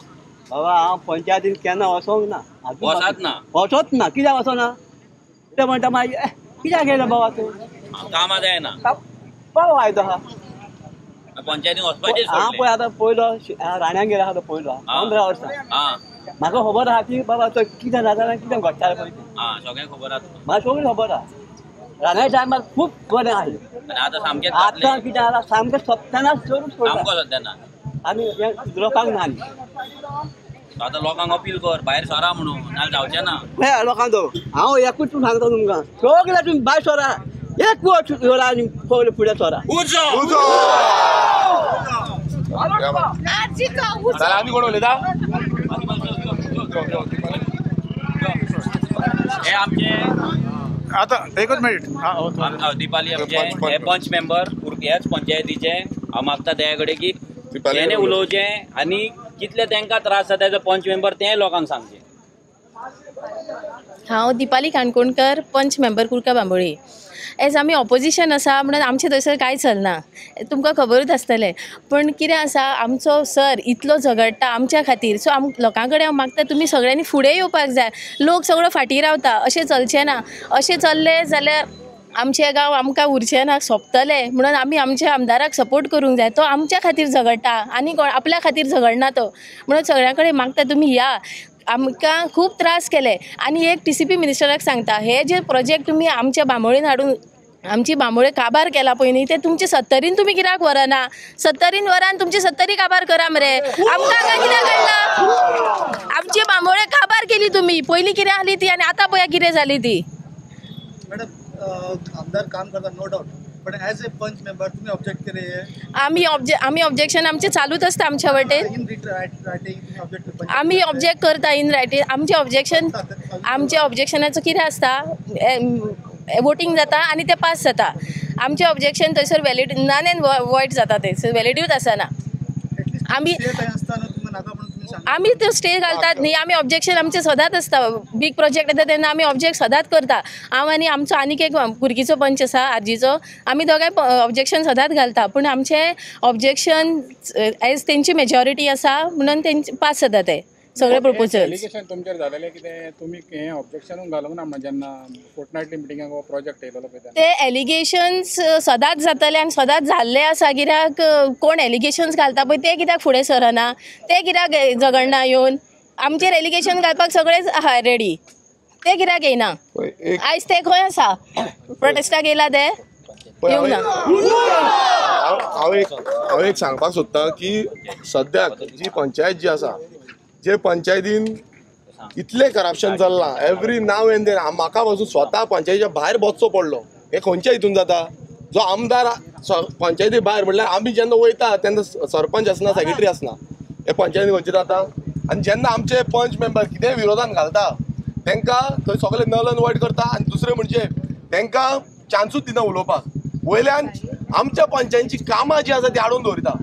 बाबा हांव पंचायतीन केन्ना वचोंक ना, वचत ना. वचोच ना. कित्याक वचना? ते म्हणटा मागीर कित्याक गेलो बाबा तूं, कामां जायना. बरो फायदो आहा पंचायतीन वचपाचें. हांव पळय आतां पयलो राण्याक गेलो आहा तो पयलो 15 वर्सां. म्हाका खबर आहा की बाबा तो कितें जाता कितें घडटालें पळय तें सगळें खबर आहा. म्हाका सगळें खबर आहा. राण्याच्या टायमार खूब बरें आहलें. आतां सामकें आतां कितें जालां सामकें सत्यानाश करून सामको सत्यानाश. आनी सुदरपाक ना. आतां लोकांक अपील कर भायर सरा म्हणून, नाल्यार जावचें ना. पळय लोकांचो हांव एकूच सांगता तुमकां, सगळे तुमी भायर सरा, एक वोट सरा आनी फुडें सरा. आनी कोण उलयता? हे आमचे आता एकच मिनिट दिपाली आमचे हे पंच मेंबर हेच पंचायतीचे. हांव मागता त्या कडेन की तेणे उलोवचें आनी कितले तांकां त्रास जाता तेजो पंच मेंबर तें लोकांक सांगचें. हांव दिपाली काणकोणकर, पंच मेंबर कुर्का बांबोळी. एज आमी ऑपोजिशन आसा म्हणून आमचें थंयसर कांय चलना, तुमकां खबरूच आसतलें. पण कितें आसा, आमचो सर इतलो झगडटा आमच्या खातीर. सो लोकां कडेन हांव मागता तुमी सगळ्यांनी फुडें येवपाक जाय. लोक सगळो फाटीं रावता, अशें चलचें ना. अशें चल्लें जाल्यार आमचे गांव आमकां उरचें ना, सोंपतले. म्हणून आमी आमच्या आमदाराक सपोर्ट करूंक जाय. तो आमच्या खातीर झगडटा आनी कोण आपल्या खातीर झगडना तो. म्हणून सगळ्यां कडेन मागता तुमी या. आमकां खूब त्रास केले. आनी एक TCP मिनिस्टराक सांगता, हे जे प्रोजेक्ट तुमी आमच्या बांबोळीन हाडून आमची बांबोळे काबार केला पळय न्ही, ते तुमचे 70 तुमी कित्याक व्हरना? 70 वरान तुमचे 70 काबार करा मरे. आमकां काय कित्याक काडला? आमची बांबोळे काबार केली तुमी. पयलीं कितें आहली ती आनी आतां पळया कितें जाली ती. मॅडम आमदार काम करता नो डाउट, पण ॲज ए पंच मेंबर तुम्ही ऑब्जेक्ट केले आम्ही ऑब्जेक्शन आमचे चालूच असतं आमच्या वटेन. आम्ही ऑब्जेक्ट करता इन रायटींग. आमचे ऑब्जेक्शनाचं कितें आसता, वोटींग जाता आनी ते पास जाता. आमचे ऑब्जेक्शन थंयसर वॅलिड नन एंड वॉयड जाता, थंयसर वॅलिड्यूच आसना. आमी तो स्टे घालतात न्ही. आमी ऑब्जेक्शन आमचे सदांच आसता. बीग प्रोजेक्ट येता तेन्ना आमी ऑब्जेक्ट सदांच करता. हांव आनी आमचो आनीक एक भुरगीचो पंच आसा आरजीचो, आमी दोगांय ऑब्जेक्शन सदांच घालता. पूण आमचे ऑब्जेक्शन एज तेंची मेजॉरिटी आसा म्हणून तेंचे पास जाता ते सगळे प्रपोजल. एलिगेशन तुमचेर जालेले कितें तुमी हें ऑब्जेक्शन घालूंक ना जेन्ना फोर्टनायटली मिटिंगाक हो प्रोजेक्ट येयलो पळय ते एलिगेशन्स सदांच जातले आनी सदांच जाल्ले आसा. कित्याक कोण एलिगेशन्स घालता पळय ते कित्याक फुडें सरना, ते कित्याक झगडना येवन. आमचेर एलिगेशन घालपाक सगळेच आहा रेडी, ते कित्याक येयना. आयज ते खंय आसा प्रोटेस्टाक येयला ते येवंक ना. हांव एक सांगपाक सोदतां की सद्याक जी पंचायत जी आसा, जे पंचायतीन इतले करप्शन चल्लां एवरी नाव एंड देन. म्हाका पासून स्वता पंचायतीच्या भायर बसचो पडलो. हे खंयच्या हितून जाता, जो आमदार पंचायती भायर म्हणल्यार आमी जेन्ना वयता तेन्ना सरपंच आसना, सेक्रेटरी आसना. हे पंचायती खंयचे जाता. आनी जेन्ना आमचे पंच मेंबर कितेंय विरोधान घालता तांकां थंय सगळे नल एंड वॉयड करता. आनी दुसरें म्हणजे तांकां चान्सूच दिना उलोवपाक. वयल्यान आमच्या पंचायतीची कामां जी आसा ती आडोवन दवरिता.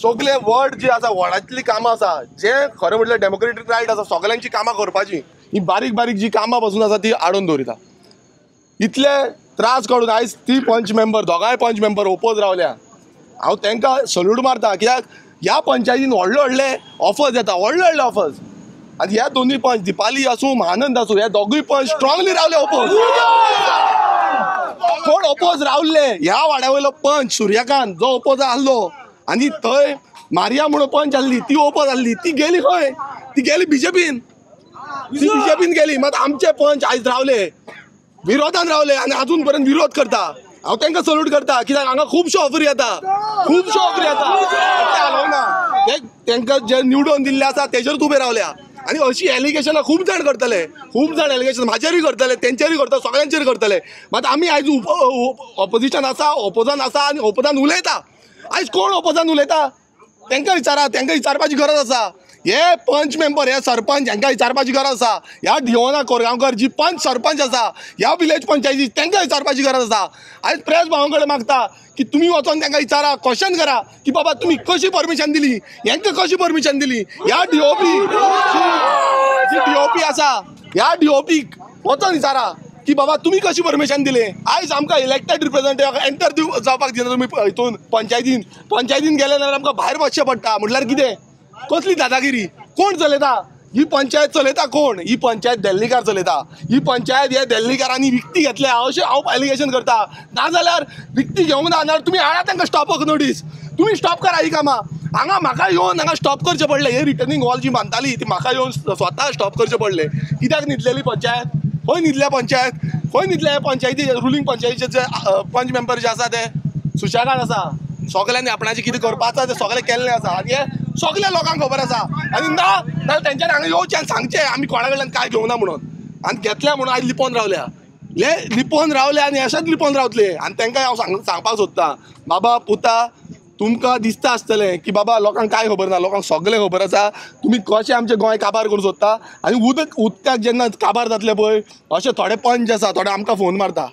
सगळे वर्ड जी आसा, वर्डांतली कामां आसा, जे खरें म्हटल्यार डेमोक्रेटीक रायट आसा सगळ्यांची कामां करपाची, ही बारीक बारीक जी कामां पासून आसा ती आडोवन दवरिता. इतले त्रास काडून आयज ती पंच मेंबर, दोगांय पंच मेंबर ओपोज रावल्या. हांव तांकां सल्यूट मारता. कित्याक ह्या पंचायतीन व्हडले व्हडले ऑफर्स येता, व्हडले ऑफर्स. आनी ह्या दोनूय पंच, दिपाली आसूं महानंद आसूं, हे दोगूय पंच स्ट्रॉंगली रावले ओपोज. कोण ओपोज रावले, ह्या वाड्या वयलो पंच सूर्यकांत जो ओपोज आहलो, आनी थंय मारिया म्हणून पंच आसली ती ओपोज आसली, ती गेली खंय, ती गेली बीजेपीन गेली. मात आमचे पंच आयज रावले, विरोधान रावले आनी अजून पर्यंत विरोध करता. हांव तांकां सल्यूट करता. कित्याक हांगा खुबश्यो ऑफरी येता, तांकां जे निवडून दिल्ले आसा तेजेरूच उबे रावल्या. आनी अशी एलिगेशनां खूब जाण करतले, एलिगेशन म्हाजेरूय करतले, तेंचेरूय करतले, सगळ्यांचेर करतले. मात आमी आयज ऑपोजिशन आसा, ओपोजान आसा आनी ओपोजान उलयता. आयज कोण ओपोजान उलयता तांकां विचारा, तांकां विचारपाची गरज आसा. हे पंच मेंबर, हे सरपंच हांकां विचारपाची गरज आसा. ह्या डिओना कोरगांवकर जी पंच सरपंच आसा ह्या विलेज पंचायती, तांकां विचारपाची गरज आसा. आयज प्रेस भावां कडेन मागता की तुमी वचोन तांकां विचारा, क्वेश्चन करा की बाबा तुमी कशी परमिशन दिली, हांकां कशी परमिशन दिली. ह्या डीओपी आसा, ह्या डीओपीक वचोन विचारा की बाबा तुम्ही कशी परमिशन दिले. आयज आमकां इलेक्टेड रिप्रेझेंटेटिव्ह एंटर जावपाक दिना तुमी हितून पंचायतीन गेले जाल्यार आमकां भायर बसचें पडटा. म्हटल्यार कितें, कसली दादागिरी, कोण चलयता ही पंचायत, चलयता कोण, ही पंचायत दिल्लीकार चलयता. ही पंचायत हे दिल्लीकारांनी विकती घेतल्या अशें हांव एलिगेशन करता. नाजाल्यार विकती घेवंक ना जाल्यार तुमी हाडा तांकां स्टॉप नोटीस, तुमी स्टॉप करा ही कामां. हांगा म्हाका येवन हांगा स्टॉप करचें पडलें. हे रिटर्निंग वॉल जी बांदताली ती म्हाका येवन स्वता स्टॉप करचें पडलें. कित्याक न्हिदलेली पंचायत, खंय न्हिदल्या पंचायत, खंय न्हिदले हे पंचायती, रुलींग पंचायतीचे जे पंच मेंबर जे आसा ते सुशेगाद आसा. सगळ्यांनी आपणाचें कितें करपाक आसा तें सगळें केल्लें आसा आनी हे सगळ्या लोकांक खबर आसा. आनी ना जाल्यार तेंच्यांनी हांगा येवचें आनी सांगचें आमी कोणा कडल्यान कांय घेवंक ना म्हणून. आनी घेतल्या म्हणून आयज लिपोवन रावल्या. लिपोवन रावले आनी अशेंच लिपोवन रावतले. आनी तांकां हांव सांगपाक सोदतां, बाबा पुता तुमकां दिसता आसतलें की बाबा लोकांक कांय खबर ना, लोकांक सगळें खबर आसा. तुमी कशें आमचें गोंय काबार करूंक सोदता. आनी उदकाक जेन्ना काबार जातले पळय अशें थोडे पंच आसा, थोडे आमकां फोन मारता,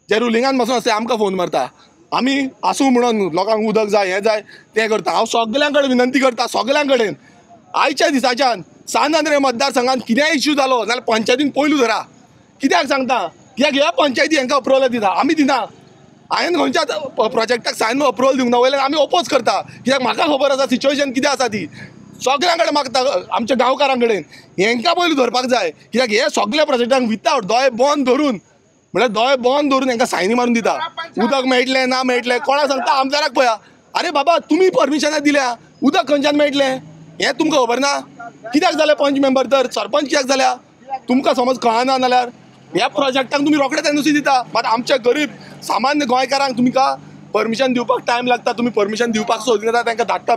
जे रुलिंगान पासून आसता आमकां फोन मारता. आमी आसूं म्हणून लोकांक उदक जाय, हें जाय, तें करता. हांव सगळ्यां कडेन विनंती करता, सगळ्यां कडेन आयच्या दिसाच्यान सांद्रे मतदारसंघात कितेंय इश्यू जालो जाल्यार पंचायतीन पयलू धरा. कित्याक सांगता, कित्याक ह्या पंचायती हांकां अप्रुवल दिता, आमी दिना. हांवें खंयच्याच प्रोजेक्टाक सायन अप्रुवल दिवंक ना, वयल्यान आमी ओपोज करता. कित्याक म्हाका खबर आसा सिच्युएशन कितें आसा ती. सगळ्यां कडेन मागता, आमच्या गांवकारां कडेन हांकां पयलू धरपाक जाय. कित्याक हे सगळ्या प्रोजेक्टांक विथआवट दोळे बंद धरून, म्हळ्यार दोळे बंद धरून हांकां सायनी मारून दिता. उदक मेळटलें ना मेळटलें कोणाक सांगता, आमदाराक पळया, अरे बाबा तुमी परमिशनां दिल्या, उदक खंयच्यान मेळटलें हें तुमकां खबर ना. कित्याक जालें पंच मेंबर तर सरपंच कित्याक जाल्या तुमकां समज कळना जाल्यार ह्या प्रोजेक्टाक तुमी रोखडेच एनओसी दिता. मात आमच्या गरीब सामान्य गोंयकारांक तुमकां परमिशन दिवपाक टायम लागता. तुमी परमिशन दिवपाक सोदिना, तांकां धाडटा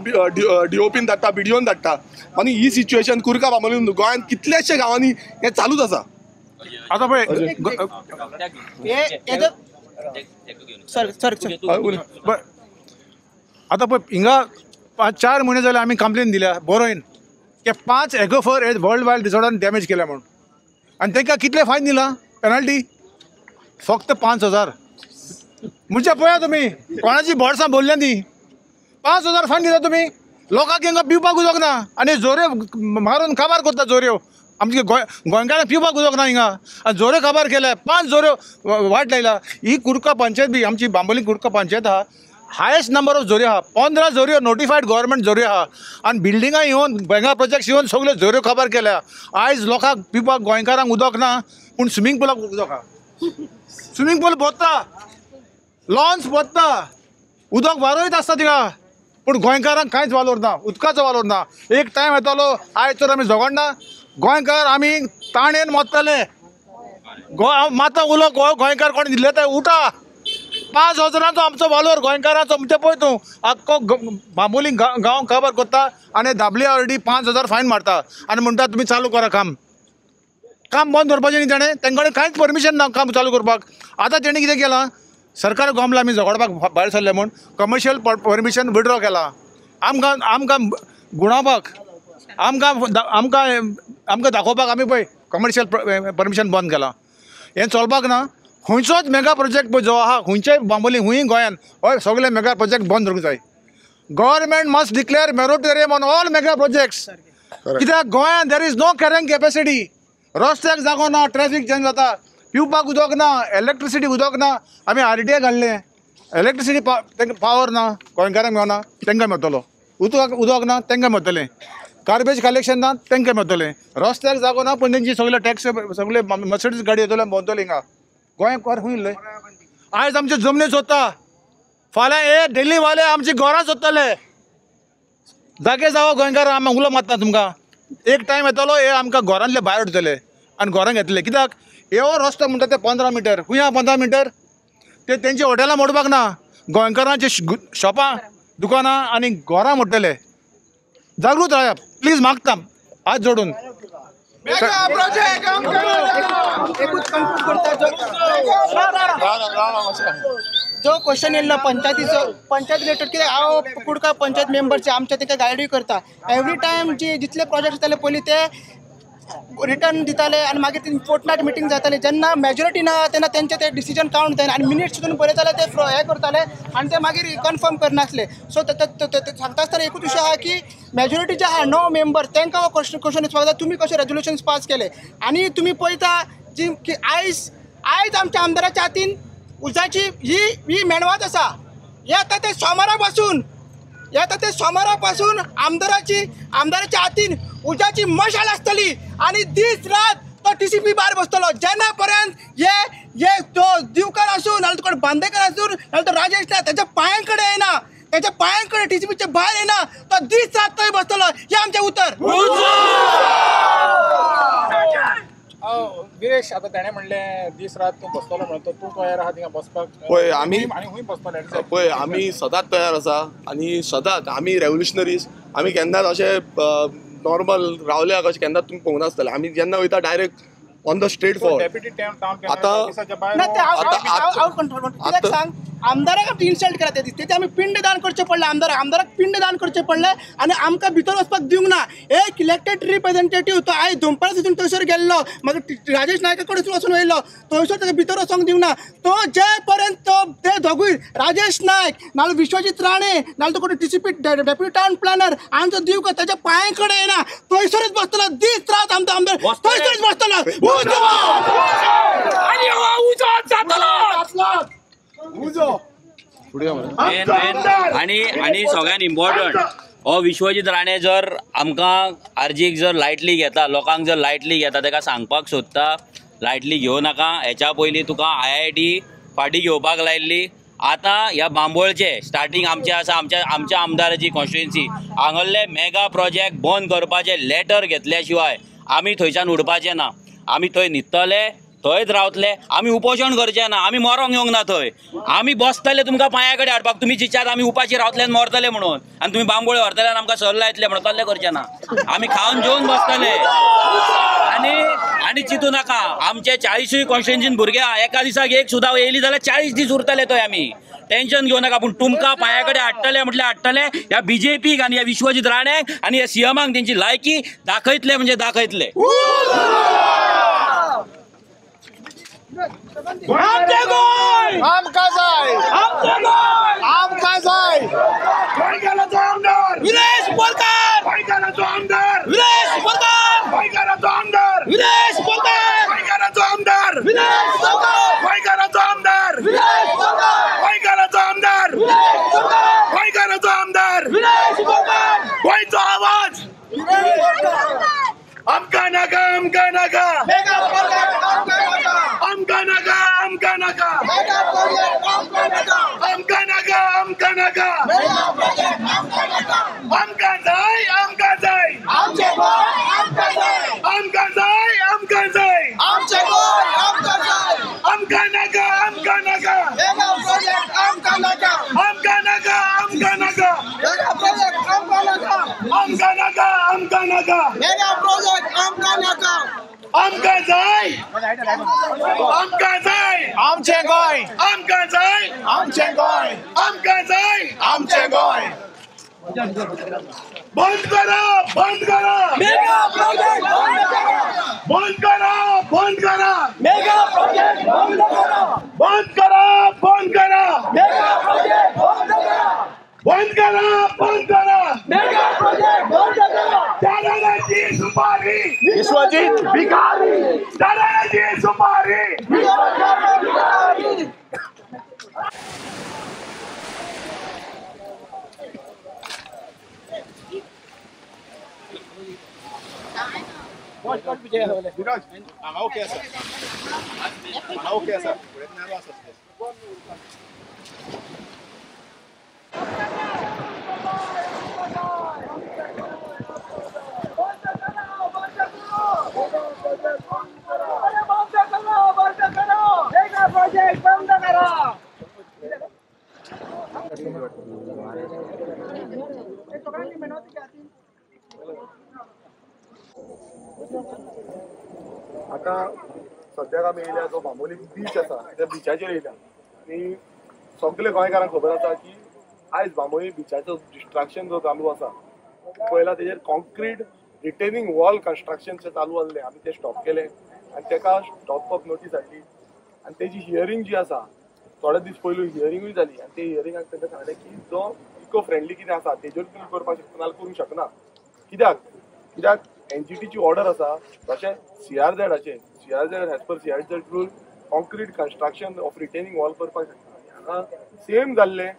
डीओपीन धाडटा, बीडीओन धाडटा. आनी ही सिच्युएशन कुरका बांबोलीम गोंयांत कितलेशे गांवांनी हें चालूच आसा. आता पळय सर सर बरं आता पळय हिंगा 4 म्हयने जाले आमी कंप्लेन दिल्या बरोवन की 5 एकोफर हे वर्ल्ड वायल्ड रिसॉर्टान डॅमेज केल्या म्हणून आनी तांकां कितले फायन दिला पेनल्टी फक्त 5,000 म्हणजे पळया तुमी कोणाची बोडसां बोलल्या ती 5,000 फायन दिता तुमी लोकांक हिंगा पिवपाक उदक ना आनी जोऱ्यो मारून काबार करता जोऱ्यो आमचे गोंयकारांक पिवपाक उदक ना हिंगा आनी जोऱ्यो काबार केल्या 5 जोऱ्यो वाट लायला ही कुडका पंचायत बी आमची बांबोली कुडका पंचायत आहा हायेस्ट नंबर ऑफ जोऱ्यो आहा 15 जोऱ्यो नोटिफायड गव्हर्मेंट जोऱ्यो आहा आनी बिल्डिंगां येवन मेगा प्रोजेक्ट्स येवन सगळ्यो जोऱ्यो काबार केल्या आयज लोकांक पिवपाक गोंयकारांक उदक ना पूण स्विमींग पुलाक उदक आहा स्विमींग पूल बोत्ता लॉन्स बोत्ता उदक वारोयत आसता थिंगा पूण गोंयकारांक कांयच वालोर ना उदकाचो वालोर ना एक टायम येतालो आयज तर आमी झगडना गोंयकार आमी ताणेन मोत्तले माता उलो गोंयकार कोण दिले ते उठा 5,000 आमचो वालोर गोंयकारांचो म्हणजे पळय तूं आख्खो बांबोली गांव काबार करता आनी दाबली ऑलरेडी 5,000 फायन मारता आनी म्हणटा तुमी चालू करा काम बंद करपाचें न्ही ताणें तांचे कडेन कांयच परमिशन ना काम चालू करपाक आतां तेणी कितें केलां सरकार गोमला आमी झगडपाक भायर सरले म्हूण कमर्शियल परमिशन विड्रॉ केला आमकां गुणावपाक आमकां दाखोवपाक आमी पळय कमर्शियल परमिशन बंद केलां हें चलपाक ना खंयचोच मेगा प्रोजेक्ट पळय जो आहा खंयच्याय बांबोली खूंय गोंयान हय सगळे मेगा प्रोजेक्ट बंद करूंक जाय government must declare moratorium on all mega projects कित्याक गोंयान there is no carrying capacity रस्त्याक जागो ना ट्रॅफिक जॅम जाता पिवपाक उदक ना इलेक्ट्रिसिटी उदक ना आमी RTI घाल्लें इलेक्ट्रिसिटी तांकां पावर ना गोंयकारांक मेळना तांकां मेळटलो उदक ना तांकां मेळटलें गार्बेज कलेक्शन ना तांकां मेळटलें रस्त्याक जागो ना पूण तेंची सगळे टॅक्स सगळे मर्सिडीज गाडी येतले भोंवतले हिंगा गोंयकार खूंय उरले आयज आमचे जमनी सोदता फाल्यां हे दिल्लीवाले आमची घरां सोदतले जागे जावो गोंयकार आमी उलो मारता तुमकां एक टायम येतलो हे आमकां घरांतले भायर उडटले आनी घरांक येतले कित्याक हो रस्तो म्हणटा ते 15 मिटर खूंय 15 मिटर ते तेंची हॉटेलां मोडपाक ना गोंयकारांचे शॉपां दुकानां आनी घरां मोडटले जागृत राया प्लीज मागता हात जोडून जो क्वेश्चन येयल्लो पंचायत रिलेटेड कित्याक हांव कुडका पंचायत मेंबरचे आमचे ताका गायडूय करता एवरी टायम जे जितले प्रोजेक्ट जाताले पयलीं ते रिटर्न दिताले आनी मागीर ती फोर्टनायट मिटींग जाताली जेन्ना मेजॉरिटी ना तेन्ना तेंचे ते डिसिजन कावंट जायना आनी मिनिट्स सुद्दां बरयताले ते हे करताले आनी ते मागीर कन्फर्म करनासले सो सांगता आसतना एकूच विशय आहा की मेजॉरिटी जे आहा 9 मेंबर तांकां हो क्वेश्चन विचारता तुमी कशे रेजोल्युशन्स पास केले आनी तुमी पळयता जी की आयज आमच्या आमदाराच्या हातीन उजाची ही मेणवात आसा येता ते सोमारा पासून आमदाराच्या हातीन उजाची मशाल आसतली आनी दीस रात तो TCP भायर बसतलो जेन्ना पर्यंत हे तो दिवकर आसूं नाल्यार तुका बांदेकर आसूं नाल्यार तो राजेश ना त्याच्या पांयां कडेन येना त्याच्या पांयां कडेन TCPच्या भायर येना तो दीस रात थंय बसतलो हे आमचें उतर गिरेश आता ताणें म्हणलें दीस रात तूं बसतलो म्हणून तूं तयार आहा थिंगा बसपाक पळय आमी खूंय बसतले पळय आमी सदांच तयार आसा आनी सदांच आमी रेवल्युशनरीज आमी केन्नाच अशें नॉर्मल रावल्या कशें केन्ना तुमी पळोवंक नासतले आमी जेन्ना वयता direct on the straight forward सांग आमदाराक आमी इन्सल्ट केला ते आमी पिंडदान करचें पडलें आमदाराक पिंडदान करचें पडलें आनी आमकां भितर वचपाक दिवंक ना एक इलेक्टेड रिप्रेझेंटेटीव तो आयज दोनपरां सुद्दां थंयसर गेल्लो मागीर राजेश नायका कडेन वचून येयलो थंयसर ताका भितर वचोंक दिवंक ना तो जे पर्यंत तो ते दोगूय राजेश नायक नाल्यार विश्वजीत राणे नाल्यार तो TCP डेप्युटी टावन प्लॅनर आनी तो दिवकर ताच्या पांयां कडेन येना थंयसरच बसतलो दीस रात आमचो आमदार थंयसरच बसतलो आणि सगळ्यात इम्पॉर्टंट हो विश्वजीत राणे जर आमकां आर्जीक जर लायटली घेता लोकांक जर लायटली घेता ताका सांगपाक सोदता लायटली घेवं नाका हेच्या पयलीं तुका IIT फाटीं घेवपाक लायिल्ली आतां ह्या बांबोळचे स्टार्टींग आमचें आसा आमच्या आमदाराची कॉन्स्टिट्युएन्सी हांगले मेगा प्रोजेक्ट बंद करपाचें लेटर घेतल्या शिवाय आमी थंयच्यान उडपाचें ना आमी थंय न्हिदतले थंयच रावतले. आमी उपोशण करचे ना, आमी मरोंक येवंक ना थंय. आमी बसतले तुमकां पांया कडेन हाडपाक. तुमी चिंतात आमी उपाशी रावतले आनी मरतले म्हणून, आनी तुमी बांबोळे व्हरतले आनी आमकां सल्लो येतले म्हणून. तसलें करचे ना. आमी खावन जेवन बसतले. आनी चिंतू नाका, आमचे 40 कॉन्स्टिट्युएन्सीन भुरग्यां एका दिसाक एक सुद्दां येयली जाल्यार 40 दीस उरतले थंय. आमी टेन्शन घेवं नाका. पूण तुमकां पांया कडेन हाडटले म्हटल्यार हाडटले. ह्या बीजेपीक आनी ह्या विश्वजीत राण्याक आनी ह्या सीएमाक तेंची लायकी दाखयतले म्हणजे दाखयतले. आमचें गोंय आमकां जाय, आमचें गोंय आमकां जाय. गोंयकाराचो आमदार विरेश बोरकार, गोंयकाराचो आमदार विरेश बोरकार, गोंयकाराचो आमदार विरेश बोरकार, गोंयकाराचो आमदार विरेश बोरकार, गोंयकाराचो आमदार विरेश बोरकार, गोंयकाराचो आमदार विरेश बोरकार, गोंयकाराचो आमदार विरेश बोरकार. गोंयचो आवाज विरेश बोरकार. आमकां नाका, आमकां नाका, आमकां नाका, आमकां नाका, आमकां नाका, आमकां नाका. आमकां जाय, आमकां जाय, आमचें गोंय आमकां जाय, आमकां जाय, आमकां जाय, आमचें गोंय आमकां जाय. आमकां नाका, आमकां नाका, आमकां नाका, आमकां नाका, आमकां नाका, आमकां नाका, आमकां नाका, आमकां नाका, आमकां नाका. आमकां जाय, आमकां जाय, आमचें गोंय, आमकां जाय, आमचें गोंय, आमकां जाय, आमचें गोंय. बंद करा, बंद करा, मेगा प्रोजेक्ट बंद करा, बंद करा, बंद करा, मेगा प्रोजेक्ट बंद करा, बंद करा, बंद करा, मेगा प्रोजेक्ट बंद करा, बंद करा, बंद करा, मेगा प्रोजेक्ट बंद करा. दादाजी सुपारी विश्वजीत भिकारी, दादाजी सुपारी भिकारी. विराज हांगा ओके आसा, हांगा ओके आसा. आता सद्याक आमी येयल्या जो बांबोली बीच आसा त्या बिचाचेर येयल्या आनी सगळे गोंयकारांक खबर आसा की आयज बांबोली बिचाचो डिस्ट्रक्शन जो चालू आसा पयला तेजेर कॉन्क्रीट रिटेनिंग वॉल कन्स्ट्रक्शन चालू आसलें. आमी ते स्टॉप केले आनी तेका स्टॉप ऑफ नोटीस हाडली आनी तेजी हियरींग जी आसा थोडे दीस पयलू हियरींगूय जाली आनी ते हियरींगाक तेंका सांगलें की जो इको फ्रेंडली कितें आसा तेजेर तुमी करपाक शकता नाल्यार करूंक शकना. कित्याक एनजीटीची ऑर्डर आसा तशें CRZाचेर CRZ as per CRZ rule concrete construction of retaining wall करपाक शकता. हांगा सेम जाल्लें.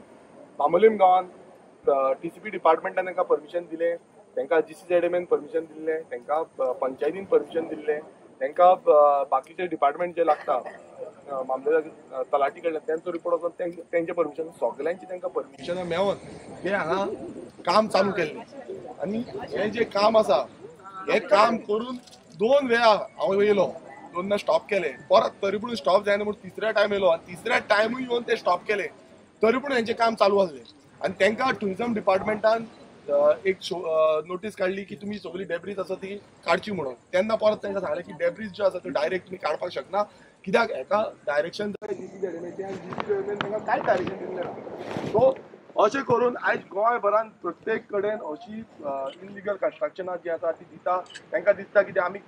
बांबोलीम गांवांत TCP डिपार्टमेंटान तांकां परमिशन दिलें, तांकां GCZMन परमिशन दिल्लें, तांकां पंचायतीन परमिशन दिल्लें, तांकां बाकीचे डिपार्टमेंट जे लागता मामलेदार तलाटी कडल्यान त्यांचो रिपोर्ट वचून तेंचे परमिशन सगळ्यांची तांकां परमिशनां मेळोन ते हांगा काम चालू केल्लें. आनी हें जें काम आसा हें काम करून 2 वेळा हांव येयलो, 2 स्टॉप केले, परत तरी पूण स्टॉप जायना म्हणून 3ऱ्या टायम येयलो आनी 3ऱ्या टायमूय येवन ते स्टॉप केले. तरी पूण हेंचें काम चालू आसलें आनी तांकां टुरिझम डिपार्टमेंटान एक नोटीस काडली की तुमी सगळी डेब्रीज आसा ती काडची म्हणून. तेन्ना परत तांकां सांगलें की डेब्रीज ज्यो आसा त्यो डायरेक्ट तुमी काडपाक शकना, कित्याक हेका डायरेक्शन तांकां कांयच डायरेक्शन दिल्लें ना. सो अशें करून आयज गोंयभरान प्रत्येक कडेन अशी इलिगल कन्स्ट्रक्शनां जी आसा ती दिता. तांकां दिसता की आमी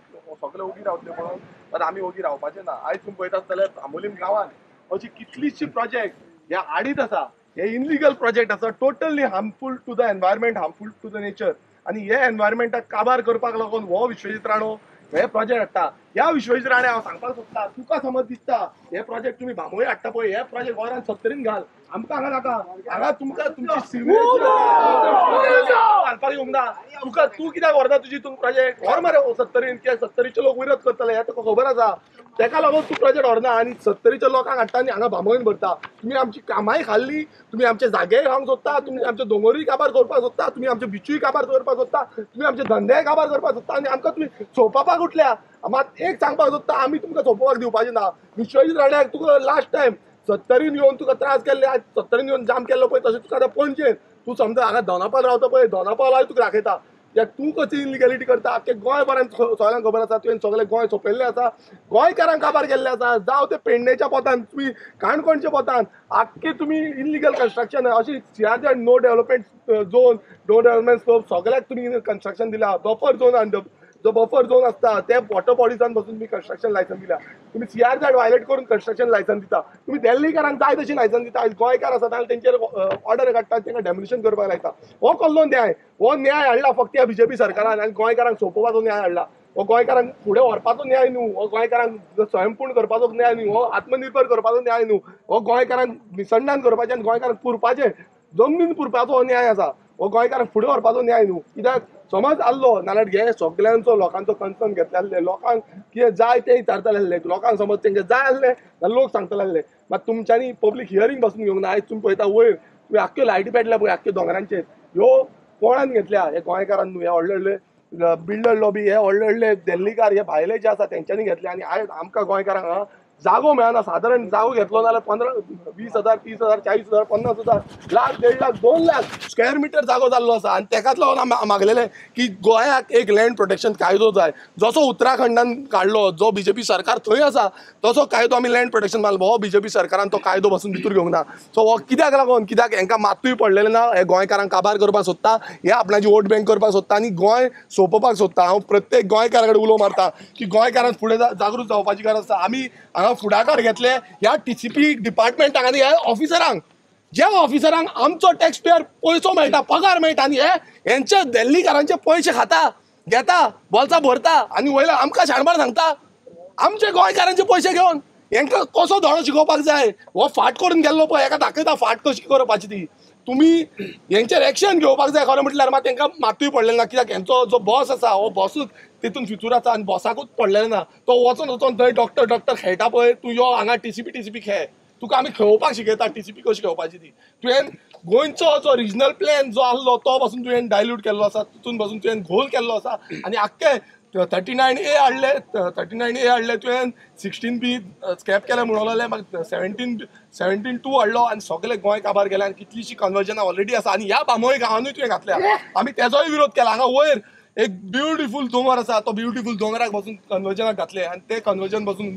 सगळे ओगी रावतले म्हणून, पण आमी ओगी रावपाचें ना. आयज तुमी पळयतात जाल्यार बांबोलीम गांवांत अशी कितलीशीं प्रोजेक्ट हे आडीत आसा, हे इनलिगल प्रोजेक्ट आसा, totally harmful to the environment, harmful to the nature. आनी हे एनवायरमेंटाक काबार करपाक लागून हो विश्वजीत राणो हे प्रोजेक्ट हाडटा. ह्या विश्वजीत राणे हांव सांगपाक सोदता, तुका समज दिसता हे प्रोजेक्ट तुमी बांबोळे हाडटा पळय, हे प्रोजेक्ट गोंयान 70 घाल, आमकां हांगा नाका. हांगा तुमकां तुमची घालपाक येवंक ना. तूं कित्याक व्हरता तुजी प्रोजेक्ट व्हर मरे 70 कित्याक 70चे लोक विरोध करतले हे तुका खबर आसा. तेका लागून तू प्रोजेक्ट व्हरना आनी 70च्या लोकांक हाडटा आनी हांगा भांबोळीन भरता. तुम्ही आमची कामाय खाल्ली, तुम्ही आमचे जागे खावंक सोदता, तुम्ही आमचे दोंगरूय काबार करपाक सोदता, तुम्ही आमचे बिचूय काबार करपाक सोदता, तुम्ही आमचे धंदेय काबार करपाक सोदता आनी आमकां तुम्ही सोंपोवपाक उठल्या. मात एक सांगपाक सोदता, आमी तुमकां सोंपोवपाक दिवपाचे ना. विश्वजीत राण्याक तुका लास्ट टायम 70रीन येवन तुका त्रास केल्ले, आज 70रीन येवन जाम केल्लो पळय, तशें तुका आतां पणजेन तूं समजा हांगा दोनापावल रावता पळय, दोनापावल तुका दाखयता कित्याक तूं कशी इलिगॅलिटी करता. आख्खे गोंयभरांत सगळ्यांक खबर आसा, तुवें सगळें गोंय सोंपयल्लें आसा, गोंयकारांक काबार केल्लें आसा. जावं ते पेडणेच्या पोतान, तुम्ही काणकोणच्या पोतान आख्खे तुम्ही इलिगल कन्स्ट्रक्शन अशी CRZ no development zone, no development scope सगळ्याक तुम्ही कन्स्ट्रक्शन दिला. बफर झोन आणि जो बफर झोन असता त्या वॉटर बॉडीजान बसून तुम्ही कन्स्ट्रक्शन लायसन दिला. तुम्ही CRZ वायलेट करून कन्स्ट्रक्शन लायसन दिता. तुम्ही दिल्लीकारांक जाय तशी लायसन दिता. गोंयकार आसा जाल्यार तेंचेर ऑर्डर काडटा, तांकां डेमोलिशन करपाक लायता. हो कसलो न्याय? हो न्याय हाडला फक्त ह्या BJP सरकारान आनी गोंयकारांक सोंपोवपाचो न्याय हाडला. हो गोंयकारांक फुडें व्हरपाचो न्याय न्हू, हो गोंयकारांक स्वयंपूर्ण करपाचो न्याय न्हू, हो आत्मनिर्भर करपाचो न्याय न्हू, हो गोंयकारांक निसंधान करपाचें आनी गोंयकारांक पुरपाचें जमनीन पुरपाचो हो न्याय आसा. हो गोंयकारांक फुडें व्हरपाचो न्याय न्हू. कित्याक समज आसलो नाल्यार हे सगळ्यांचो लोकांचो कन्सर्न घेतलेले, लोकांक कितें जाय तें विचारतले, लोकांक समज तेंचे जाय आसलें जाल्यार लोक सांगतले. मात तुमच्यांनी पब्लीक हियरींग बसून घेवंक ना. आयज तुम्ही पळयता वयर तुम्ही आख्ख्यो लायटी पेटल्या पळय आख्ख्या दोंगरांचेर, ह्यो कोणान घेतल्या? हे गोंयकारान न्हू, हे व्हडले व्हडले बिल्डर लॉबी, हे व्हडले व्हडले दिल्लीकार, हे भायले जे आसा तेंच्यांनी घेतले. आनी आयज आमकां गोंयकारांक जागो मेळना. सादारण जागो घेतलो जाल्यार 15-20,000, 30,000, 40,000, 50,000, लाख, 1.5 लाख, 2 लाख स्क्वेअर मिटर जागो जाल्लो आसा. आनी तेकाच लागून मागलेले की गोंयाक एक लँड प्रोटेक्शन कायदो जाय. जसो उत्तराखंडान काडलो, जो BJP सरकार थंय आसा तसो कायदो आमी लँड प्रोटेक्शन मागलो. हो BJP सरकारान तो कायदो बसून भितर घेवंक ना. सो हो कित्याक लागून? कित्याक हांकां मातूय पडलेलें ना. हे गोंयकारांक काबार करपाक सोदता, हे आपणाची वोट बँक करपाक सोदता आनी गोंय सोंपोवपाक सोदता. हांव प्रत्येक गोंयकारा कडेन उलो मारता की गोंयकारांक फुडें जागृत जावपाची गरज आसा. आमी हांगा फुडाकार घेतले ह्या TCP डिपार्टमेंटाक आनी ह्या ऑफिसरांक, ज्या ऑफिसरांक आमचो टॅक्स पेयर पयसो मेळटा, पगार मेळटा आनी हेंच्या दिल्लीकारांचे पयशे खाता, घेता, बोल्सा भरता आनी वयल्या आमकां शाणपण सांगता. आमचे गोंयकारांचे पयशे घेवन हेंकां कसो धडो शिकोवपाक जाय? हो फाट करून गेल्लो पळय, हेका दाखयता फाट कशी करपाची ती. तुम्ही हेंचेर एक्शन घेवपाक जाय. खरें म्हटल्यार मात तेंकां मातूय पडलेलें ना. कित्याक हेंचो जो बॉस आसा हो बॉसूच तितून फिचूर आसा आनी बॉसाकूच पडलेलें ना. तो वचून थंय डॉक्टर खेळटा पळय, तूं यो हांगा TCP खेळ, तुका आमी खेळोवपाक शिकयता TCP कशी खेळपाची ती. तुवें गोंयचो जो रिजनल प्लॅन जो आसलो तो पासून तुवें डायल्यूट केल्लो आसा, तितून पासून तुवें घोल केल्लो आसा आनी आख्खे 39A हाडले, 39A हाडले तुवें, 16B स्कॅप केले म्हणून उलयले, मागीर 17-2 हाडलो आनी सगळे गोंय काबार केले आनी कितलीशीं कन्वर्जनां ऑलरेडी आसा. आनी ह्या बांबोळे गांवांनूय तुवें घातल्या. आमी तेजोय विरोध केला. हांगा वयर एक ब्युटिफूल दोंगर आसा, तो ब्युटिफूल दोंगराक बसून कन्वर्जनाक घातले आनी ते कन्वर्जन बसून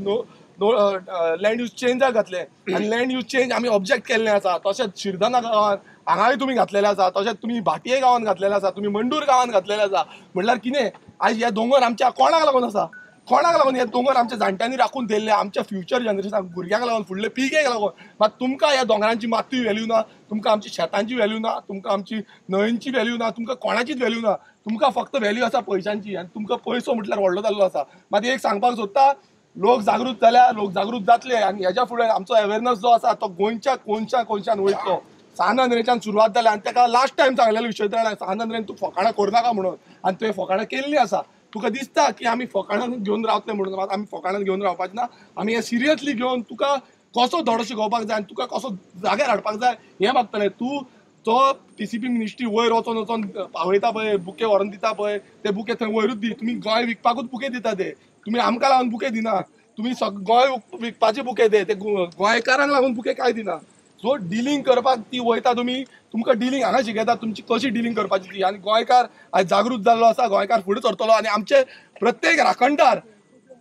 लँड यूज चेंजाक घातले आनी लँड यूज चेंज आमी ऑब्जेक्ट केल्लें आसा. तशेंच शिरदना गांवांत हांगाय तुमी घातलेले आसा, तशेंच तुमी भाटये गांवांत घातलेले आसा, तुमी मंडूर गांवांत घातलेले आसा. म्हणल्यार कितें आयज हे दोंगर आमच्या कोणाक लागून आसा? कोणाक लागून? हे दोंगर आमच्या जाणट्यांनी राखून दवरले, आमच्या फ्युचर जनरेशनाक, भुरग्यांक लागून, फुडले पिळगेक लागून. मात तुमकां ह्या दोंगरांची मातूय व्हॅल्यू ना, तुमकां आमची शेतांची व्हॅल्यू ना, तुमकां आमची न्हंयेंची व्हॅल्यू ना, तुमकां कोणाचीच व्हॅल्यू ना. तुमकां फक्त व्हॅल्यू आसा पयशांची आनी तुमकां पयसो म्हटल्यार व्हडलो जाल्लो आसा. मात एक सांगपाक सोदता, लोक जागृत जाल्या, लोक जागृत जातले आनी हेच्या फुडें आमचो अवेरनस जो आसा तो गोंयच्या कोनशान वयतलो. सानंद्रेच्यान सुरवात जाल्या आनी ताका लास्ट टायम सांगलेलो विशयतळ्यान सानंद्रेन तूं फकाणां करनाका म्हणून आनी तुवें फकाणां केल्लीं आसा. तुका दिसता की आमी फकाणां घेवन रावतले म्हणून, मात आमी फकाणां घेवन रावपाचें ना. आमी हें सिरियसली घेवन तुका कसो धडो शिकोवपाक जाय आनी तुका कसो जाग्यार हाडपाक जाय हें मागतलें. तूं तो TCP मिनिस्ट्री वयर वचून पावयता पळय, बुके व्हरून दिता पळय, ते बुके थंय वयरूच दी. तुमी गोंय विकपाकूच बुके दिता ते, तुमी आमकां लागून बुके दिना. तुमी गोंय विकपाचे बुके ते गोंयकारांक लागून बुके काय दिना. सो डिलींग करपाक ती वयता तुमी, तुमकां डिलींग हांगा शिकयता तुमची कशी डिलींग करपाची ती. आनी गोंयकार आयज जागृत जाल्लो आसा, गोंयकार फुडें सरतलो आनी आमचे प्रत्येक राखणदार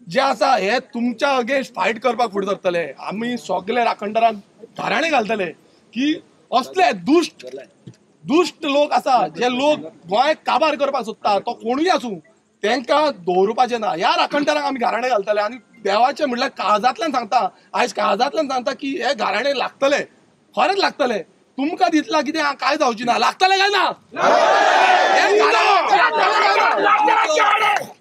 जे आसा हे तुमच्या अगेन्स्ट फायट करपाक फुडें सरतले. आमी सगळे राखणदारांक घाराणे घालतले की असले दुष्ट लोक आसा, जे लोक गोंय काबार करपाक सोदता, तो कोणूय आसूं, तांकां दवरुपाचें ना. ह्या राखणदारांक आमी घाराणे घालतले आनी देवाचें म्हटल्यार काळजांतल्यान सांगता, आयज काळजांतल्यान सांगता की हे घाराणे लागतले, खरेंच लागतले. तुमकां दितला कितें कांय जावची ना, लागतले काय ना?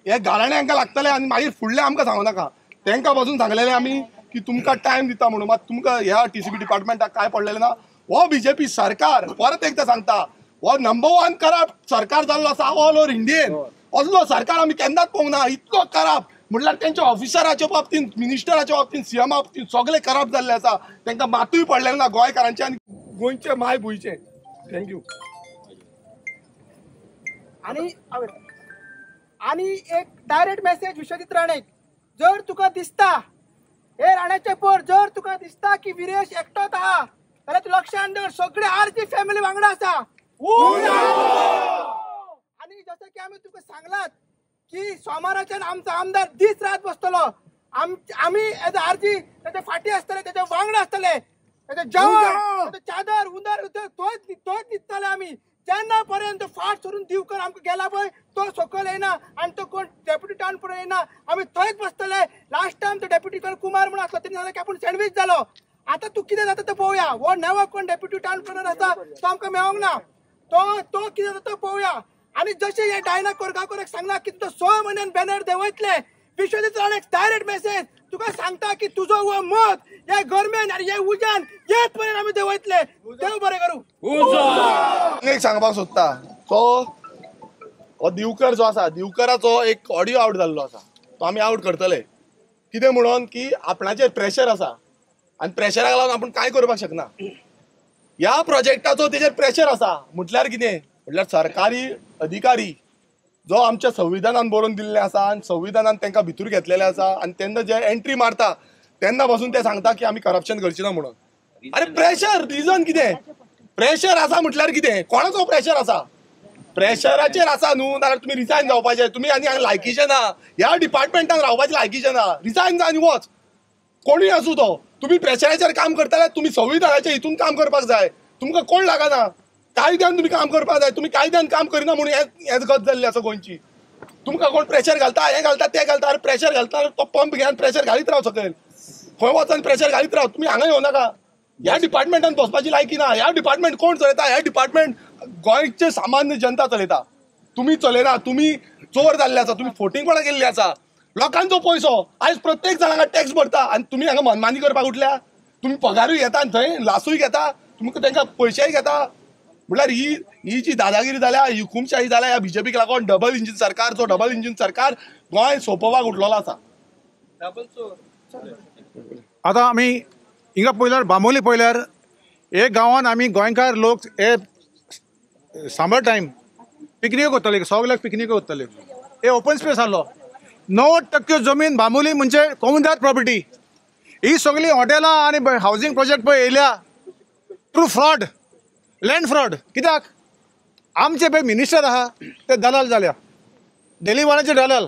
हे घाराणे हांकां लागतले आनी मागीर फुडले आमकां सांगू नाका. तांकां बसून सांगलेलें आमी की तुमकां टायम दिता म्हणून, मात तुमकां ह्या TCP डिपार्टमेंटाक काय पडलेलें ना. हो BJP सरकार परत एकदां सांगता, हो नंबर 1 करप्ट सरकार जाल्लो आसा ऑल ओव्हर इंडियेन. असलो सरकार आमी केन्नाच पळोवंक ना. इतलो करप्ट म्हटल्यार त्यांच्या ऑफिसराच्या बाबतींत, मिनिस्टराच्या बाबतींत, सीएमा बाबतींत सगळे करप्ट जाल्ले आसा. तांकां मातूय पडलें ना गोंयकारांचे आनी गोंयचे माय भुंयचे. थँक्यू. आणि एक डायरेक्ट मेसेज विश्वजित राणेक, जर तुका दिसता हे राण्याचे पोर, जर तुका दिसता की विरेश एकटोच आहा जाल्यार तूं लक्षात दवर सगळे आरती फॅमिली वांगडा आसा. आणि जसं की आम्ही तुका सांगलात की सोमाराच्यान आमचो आमदार दीस रात बसतलो. आम्ही एज आरजी त्याचे फाटी असतले, त्याचे वांगडा असतले, त्याचे जेवण, चादर उदर तोच दिसतले. आम्ही जेन्ना पर्यंत फाट सोडून दिवकर आमकां गेला पळय तो सकयल येना आनी तो कोण डेप्युटी टावन पुरो येना, आमी थंयच बसतले. लास्ट टायम तो डेप्युटी टावन कुमार म्हणून आसलो, तेणी सांगलें की आपूण सँडवीच जालो. आतां तूं कितें जाता तें पळोवया. हो नवो कोण डेप्युटी टावन प्लॅनर आसा तो आमकां मेळोंक ना. तो कितें जाता तो पळोवया. आणि जशें हे डायना कोरगांवकर सांगला की तुका 6 म्हयन्यान बॅनर देंवयतले, विश्वजीत राणेक डायरेक्ट मेसेज तुका सांगता की तुजो हो मत हे गव्हर्मेंट आनी हे उजान येत पर्यंत आमी देंवयतले. देव बरें करूं. एक सांगपाक सोदता, हो दिवकर जो आसा, दिवकराचो एक ऑडियो आउट जाल्लो आसा, तो आमी आउट करतले. कितें म्हणून की आपणाचेर प्रेशर आसा आनी प्रेशराक लागून आपूण कांय करपाक शकना. ह्या प्रोजेक्टाचो तेजेर प्रेशर आसा म्हटल्यार कितें, म्हटल्यार सरकारी अधिकारी जो आमच्या संविधानान बरोवन दिल्ले आसा आनी संविधानान तांकां भितूर घेतलेले आसा आनी तेन्ना जे एंट्री मारता तेन्ना पासून ते सांगता की आमी करप्शन करची ना म्हणून. अरे प्रेशर, रिजन कितें? प्रेशर आसा म्हटल्यार कितें? कोणाचो प्रेशर आसा? प्रेशराचेर आसा न्हू, नाल्यार तुमी रिजायन जावपाचे. तुमी आनी लायकीचे ना, ह्या डिपार्टमेंटान रावपाचे लायकीचे ना, रिजायन जा आनी वच. कोणूय आसूं तो, तुमी प्रेशराचेर काम करताले, तुमी संविधानाच्या हितून काम करपाक जाय. तुमकां कोण लागना, कायद्यान तुम्ही काम करपाक जाय. तुम्ही कायद्यान काम करिना म्हणून हेच गत जाल्ली आसा गोंयची. तुमकां कोण प्रेशर घालता, हे घालता, ते घालता. अरे प्रेशर घालता तो पंप घेवन प्रेशर घालीत राव सकयल, खंय वचून प्रेशर घालीत राव. तुम्ही हांगा येवं नाका. ह्या डिपार्टमेंटान बसपाची लायकी ना. ह्या डिपार्टमेंट कोण चलयता? ह्या डिपार्टमेंट गोंयचे सामान्य जनता चलयता. तुम्ही चलयना. तुम्ही चोर जाल्ले आसा, तुम्ही फोटिंगपणां केल्ली आसा. लोकांचो पयसो आयज प्रत्येक जाणांक टॅक्स भरता आनी तुमी हांगा मनमानी करपाक उठल्या. तुम्ही पगारूय घेता आनी थंय लासूय घेता, तुमकां तांकां पयशेय घेता. म्हटल्यार ही जी दादागिरी जाल्या, ही हुकुमशाही जाल्या ह्या बीजेपीक लागून. डबल इंजीन सरकार गोंय सोंपोवपाक उठलेलो आसा. आता आमी हिंगा पळयल्यार बांबोली पळयल्यार एक गांवांत आमी गोंयकार लोक हे समर टायम पिकनीक वतले, सगळ्याक पिकनीक वतले. हे ओपन स्पेस आहलो. 90% जमीन बांबोली म्हणजे कॉमनदार प्रॉपर्टी. ही सगळी हॉटेलां आनी हावजींग प्रोजेक्ट पळय येयल्या थ्रू फ्रॉड, लँड फ्रॉड. कित्याक आमचे पळय मिनिस्टर आहा ते दलाल जाल्या, डेलीवानाचे दलाल.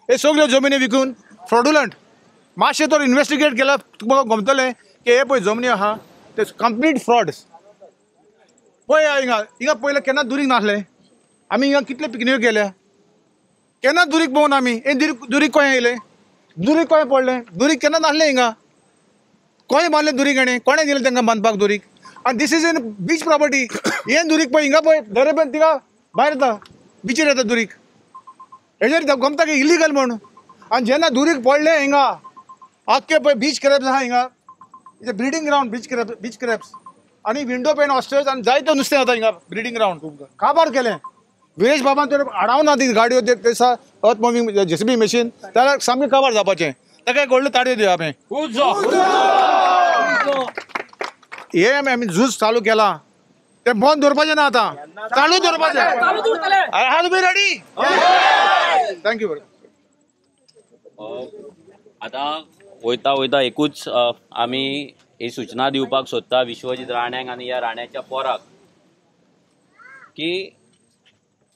हे सगळ्यो जमिनी विकून फ्रॉडुलंट. मातशें तर इन्वेस्टिगेट केल्यार तुमकां गमतलें की हे पळय जमनी आहा ते कंप्लीट फ्रॉड्स. पळय हिंगा पयलें केन्ना दुरीक नासलें. आमी हिंगा कितले पिकनीक गेल्या, केन्ना दुरीक पळोवन आमी. हे दुरीक खंय येयलें, दुरीक खंय पडलें, दुरीक केन्ना नासलें हिंगा. कोणें बांदलें दुरीक, हेणें कोणें दिलें तांकां बांदपाक दुरीक. आनी this is in beach property. हे दुरीक पळय हिंगा पळय दरेपण थिंगा भायर येता, बिचीर येता दुरीक. हेजेर गमता की इलिगल म्हणून. आनी जेन्ना दुरीक पडलें हिंगा आख्खे पळय बीच क्रॅब्स आहा हिंगा, ब्रिडींग ग्रावंड बीच क्रॅब्स आनी विंडो पेन ऑस्टर्स आनी जायते नुस्तें जाता हिंगा ब्रिडींग ग्रावंड. तुमकां काबार केलें. विरेश बाबान तर हाडावना ती गाडयो दिसा अर्थ मुवींग जेसीबी मशीन, जाल्यार सामकें काबार जावपाचें. ताका एक व्हडल्यो ताळयो दिवया आमी. हे आमी झूज चालू केला ते बंद दवरपाचें ना, आतां चालू दवरपाचें. आहा तुमी रेडी? Thank you very much. आतां वयता एकूच आमी ही सूचना दिवपाक सोदता विश्वजीत राण्यांक आनी ह्या राण्याच्या पोराक की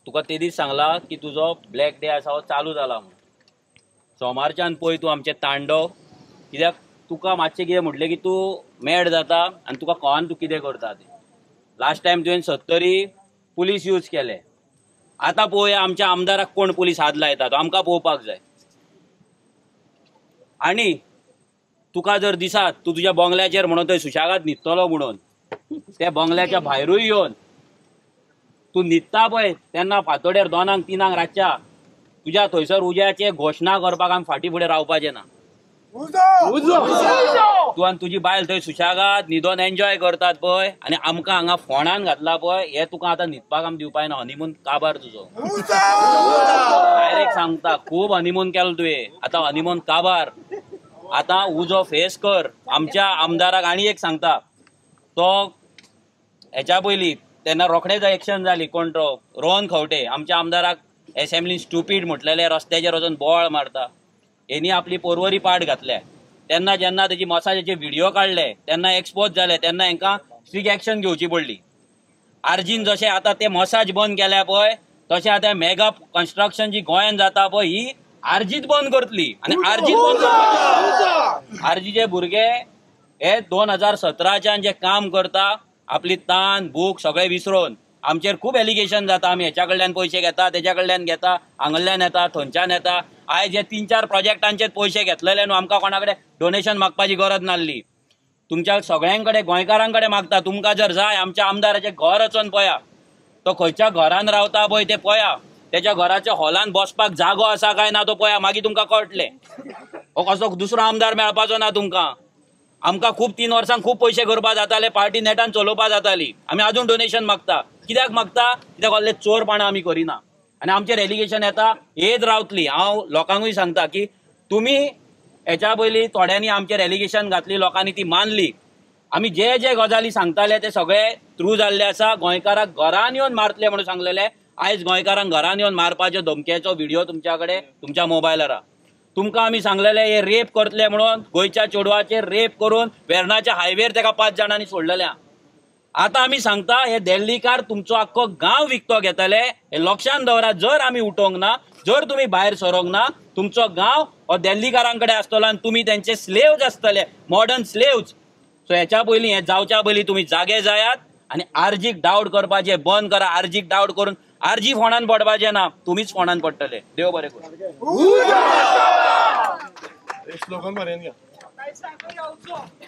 तुका ते दीस सांगला की तुजो ब्लॅक डे आसा हो चालू जाला म्हणून. सोमारच्यान पळय तूं आमचें तांडव. कित्याक तुका मातशें कितें म्हटलें की तूं मॅड जाता आनी तुका कळना तूं कितें करता तें. लास्ट टायम तुवें 70 पुलीस यूज केले. आतां पळोवया आमच्या आमदाराक कोण पुलीस हात लायता तो आमकां पळोवपाक जाय. आनी तुका जर दिसात तूं तुज्या बंगल्याचेर म्हणून थंय सुशागाद न्हिदतलो म्हणून त्या बंगल्याच्या भायरूय येवन तूं न्हिदता पळय तेन्ना फातोड्यार 2-3 रातच्या तुज्या थंयसर उज्याचे घोशणा करपाक आमी फाटीं फुडें रावपाचें ना. तूं आनी तुजी बायल थंय सुशागाद न्हिदोन एन्जॉय करतात पळय आनी आमकां हांगा फोंडान घातला पळय हे तुका आतां न्हिदपाक आमी दिवपाक ना. हनीमून काबार तुजो डायरेक्ट सांगता. खूब हनीमून केलो तुवें, आतां हनीमून काबार. आतां उजो फेस कर. आमच्या आमदाराक आनी एक सांगता, तो हेच्या पयलीं तेन्ना रोखडेच एक्शन जाली. कोण तो रोहन खंवटे आमच्या आमदाराक एसेंब्लीन स्टुपीड म्हटलेले, रस्त्याचेर वचून बोवाळ मारता. हेणी आपली पोरवरी पाट घातल्या. तेन्ना जेन्ना तेजी मसाजाचे व्हिडिओ काडले तेन्ना एक्सपोज जाले, तेन्ना हांकां स्ट्रीक एक्शन घेवची पडली. आर्जीन जशें आतां ते मसाज बंद केल्या पळय तशें आतां मेगा कन्स्ट्रक्शन जी गोंयान जाता पळय ही आर्जीत बंद करतली. आनी आर्जीत बंद करतली. आर्जीचे भुरगे हे 2017च्यान जे काम करता आपली तान भूक सगळे विसरून. आमचेर खूब एलिगेशन जाता, आमी हेच्या कडल्यान पयशे घेता, तेच्या कडल्यान घेता, हांगल्यान येता, थंयच्यान येता. आयज हे 3-4 प्रोजेक्टांचेच पयशे घेतलेले न्हू, आमकां कोणा कडेन डोनेशन मागपाची गरज नासली. तुमच्या सगळ्यां कडेन गोंयकारां कडेन मागता. तुमकां जर जाय आमच्या आमदाराचें घर वचून पळया, तो खंयच्या घरान रावता पळय ते पळया, तेच्या घराच्या हॉलान बसपाक जागो आसा काय ना तो पळया, मागीर तुमकां कळटलें. हो कसो दुसरो आमदार मेळपाचो ना तुमकां. आमकां खूब 3 वर्सां खूब पयशे करपा जाताले, पार्टी नेटान चलोवपा जाताली. आमी आजून डोनेशन मागता. कित्याक मागता? कित्याक कसले चोरपणां आमी करिना आनी आमचेर एलिगेशन येता हेच रावतली. हांव लोकांकूय सांगता की तुमी हेच्या पयलीं थोड्यांनी आमचेर एलिगेशन घातली, लोकांनी ती मानली. आमी जे जे गजाली सांगताले ते सगळे थ्रू जाल्ले आसा. गोंयकाराक घरान येवन मारतले म्हणून सांगलेले. आयज गोंयकारांक घरान येवन मारपाच्या धमकेचो व्हिडिओ तुमच्या कडेन तुमच्या मोबायलार आहा. तुमकां आमी सांगलेले हे रेप करतले म्हणून, गोंयच्या चेडवाचेर रेप करून वेर्णाच्या हायवेर तेका 5 जाणांनी सोडलेले. आतां आमी सांगता हे दिल्लीकार तुमचो आख्खो गांव विकतो घेतले. हे लक्षांत दवरात. जर आमी उठोवंक ना, जर तुमी भायर सरोंक ना, तुमचो गांव हो दिल्लीकारां कडेन आसतलो आनी तुमी तेंचे स्लेव्ज आसतले, मॉडर्न स्लेव्ज. सो हेच्या पयलीं हे जावच्या पयलीं तुमी जागे जायात आनी आर्जीक डावट करपाचे बंद करा. आर्जीक डावट करून आर्जी फोंडान पडपाचें ना, तुमीच फोंडान पडटले. देव बरें करूं. स्लोगन बरें घ्या.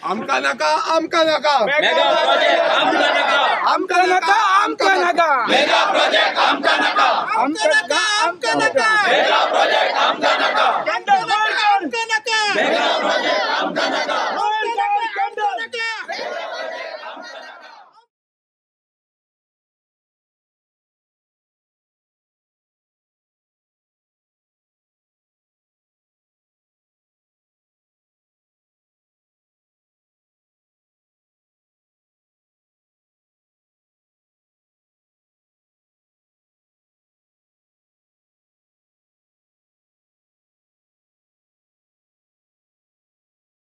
आमकां नाका, आमकां नाका मेगा प्रोजेक्ट, आमकां नाका, आमकां नाका, आमकां नाका मेगा प्रोजेक्ट, आमकां नाका, आमकां नाका, आमकां नाका मेगा प्रोजेक्ट, आमकां नाका, आमकां नाका मेगा प्रोजेक्ट, आमकां नाका.